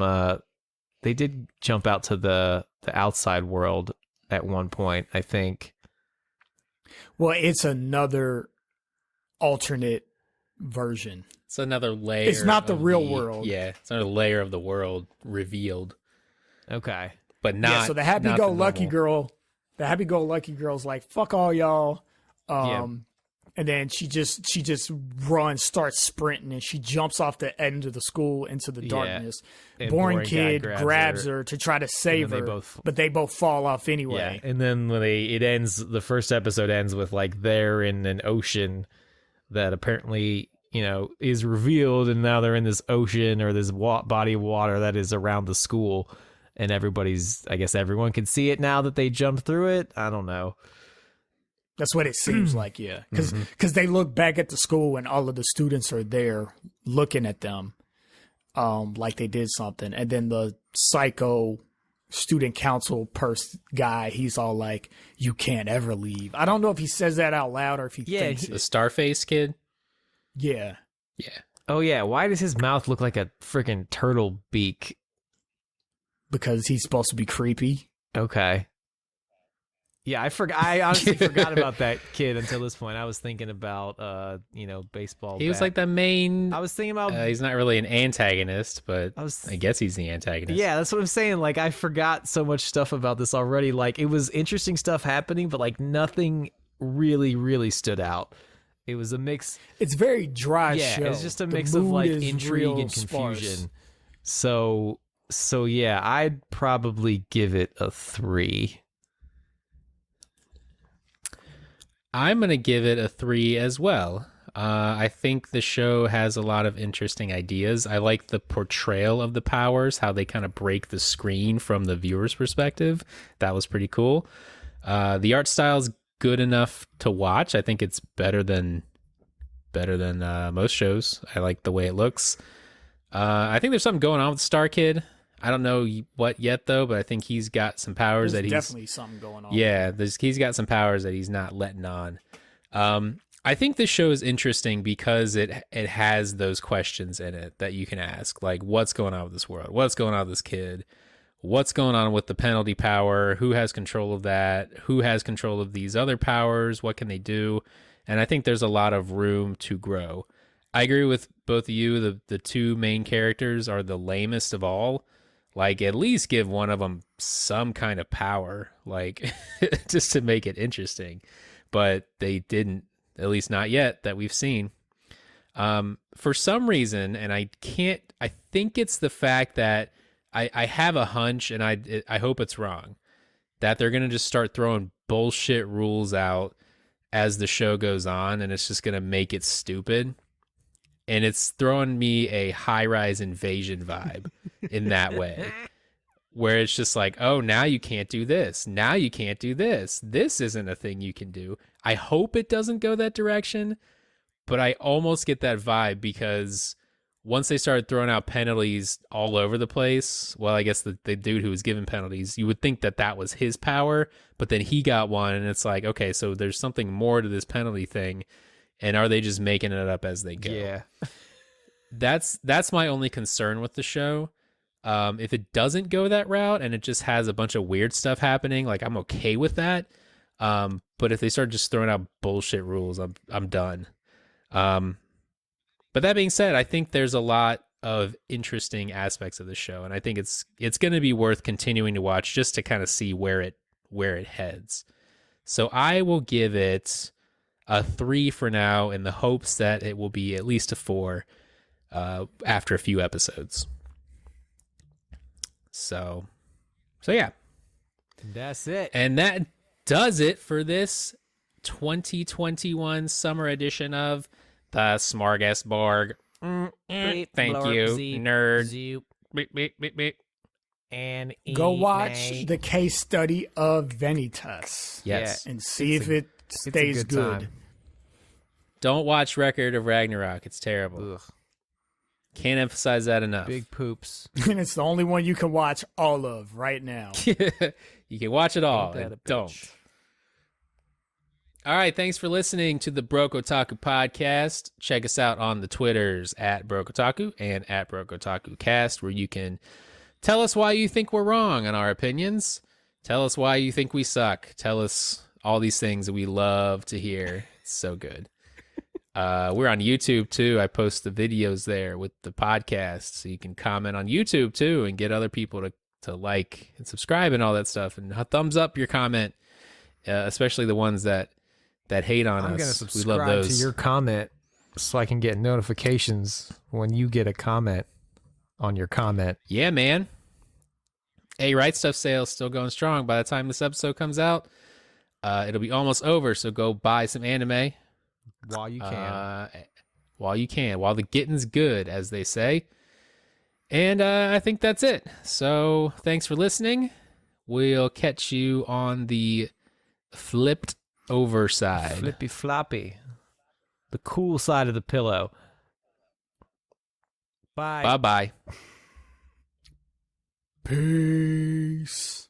they did jump out to the outside world at one point, I think. Well, it's another alternate version. It's another layer. It's not the real world. Yeah, it's another layer of the world revealed. Okay. But not. Yeah, so the happy-go-lucky girl, girl's like, fuck all y'all. And then she just runs, starts sprinting, and she jumps off the end of the school into the darkness. And Boring kid grabs her her to try to save her, but they both fall off anyway. Yeah. And then when the first episode ends with like they're in an ocean that apparently, you know, is revealed, and now they're in this ocean or this body of water that is around the school, and I guess everyone can see it now that they jumped through it. I don't know. That's what it seems like, yeah. Because they look back at the school and all of the students are there looking at them like they did something. And then the psycho student council guy, he's all like, you can't ever leave. I don't know if he says that out loud or if he thinks the Starface kid? Yeah. Yeah. Oh, yeah. Why does his mouth look like a freaking turtle beak? Because he's supposed to be creepy. Okay. Yeah, I honestly forgot about that kid until this point. I was thinking about, baseball. He was like the main. I was thinking about. He's not really an antagonist, but I guess he's the antagonist. Yeah, that's what I'm saying. Like, I forgot so much stuff about this already. Like, it was interesting stuff happening, but like nothing really, really stood out. It was a mix. It's very dry show. Yeah, it's just a mix of like intrigue and confusion. So yeah, I'd probably give it a 3. I'm going to give it a 3 as well. I think the show has a lot of interesting ideas. I like the portrayal of the powers, how they kind of break the screen from the viewer's perspective. That was pretty cool. The art style is good enough to watch. I think it's better than most shows. I like the way it looks. I think there's something going on with Star Kid. I don't know what yet, though, but I think he's got some powers There's definitely something going on. Yeah, he's got some powers that he's not letting on. I think this show is interesting because it has those questions in it that you can ask, like what's going on with this world? What's going on with this kid? What's going on with the penalty power? Who has control of that? Who has control of these other powers? What can they do? And I think there's a lot of room to grow. I agree with both of you. The two main characters are the lamest of all. Like, at least give one of them some kind of power, like, just to make it interesting. But they didn't, at least not yet, that we've seen. For some reason, and I think it's the fact that I have a hunch, and I hope it's wrong, that they're going to just start throwing bullshit rules out as the show goes on, and it's just going to make it stupid. And it's throwing me a high-rise invasion vibe in that way, where it's just like, oh, now you can't do this. Now you can't do this. This isn't a thing you can do. I hope it doesn't go that direction, but I almost get that vibe because once they started throwing out penalties all over the place, well, I guess the dude who was given penalties, you would think that was his power, but then he got one, and it's like, okay, so there's something more to this penalty thing. And are they just making it up as they go? Yeah. That's my only concern with the show. If it doesn't go that route and it just has a bunch of weird stuff happening, like I'm okay with that. But if they start just throwing out bullshit rules, I'm done. But that being said, I think there's a lot of interesting aspects of the show, and I think it's going to be worth continuing to watch just to kind of see where it heads. So I will give it a 3 for now, in the hopes that it will be at least a 4 after a few episodes. So yeah, That's it. and that does it for this 2021 summer edition of the Smorgas-Borg. Bleep, Thank blurp, you, zeep, nerd. zoop, Beep, beep, beep, beep. and Go eat watch nay. the Case Study of Vanitas Yes. and see if it It's a stays good. time. Don't watch Record of Ragnarok. It's terrible. Ugh, Can't emphasize that enough. big poops. And it's the only one you can watch all of right now. You can watch it all. Ain't that And a bitch. don't. All right. Thanks for listening to the Broke Otaku podcast. Check us out on the Twitters at Broke Otaku and at Broke Otaku Cast, where you can tell us why you think we're wrong on our opinions. Tell us why you think we suck. Tell us all these things that we love to hear. It's so good. We're on YouTube too. I post the videos there with the podcast, so you can comment on YouTube too and get other people to like and subscribe and all that stuff, and thumbs up your comment, especially the ones that hate on I'm us. gonna We subscribe love to those. your comment so I can get notifications when you get a comment on your comment. Yeah, man. Hey, Right Stuff sale still going strong. By the time this episode comes out, it'll be almost over. So go buy some anime. While you can. While the getting's good, as they say. And I think that's it. So thanks for listening. We'll catch you on the flipped over side. Flippy floppy. The cool side of the pillow. Bye. Bye-bye. Peace.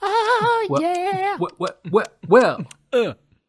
Oh, yeah. Well.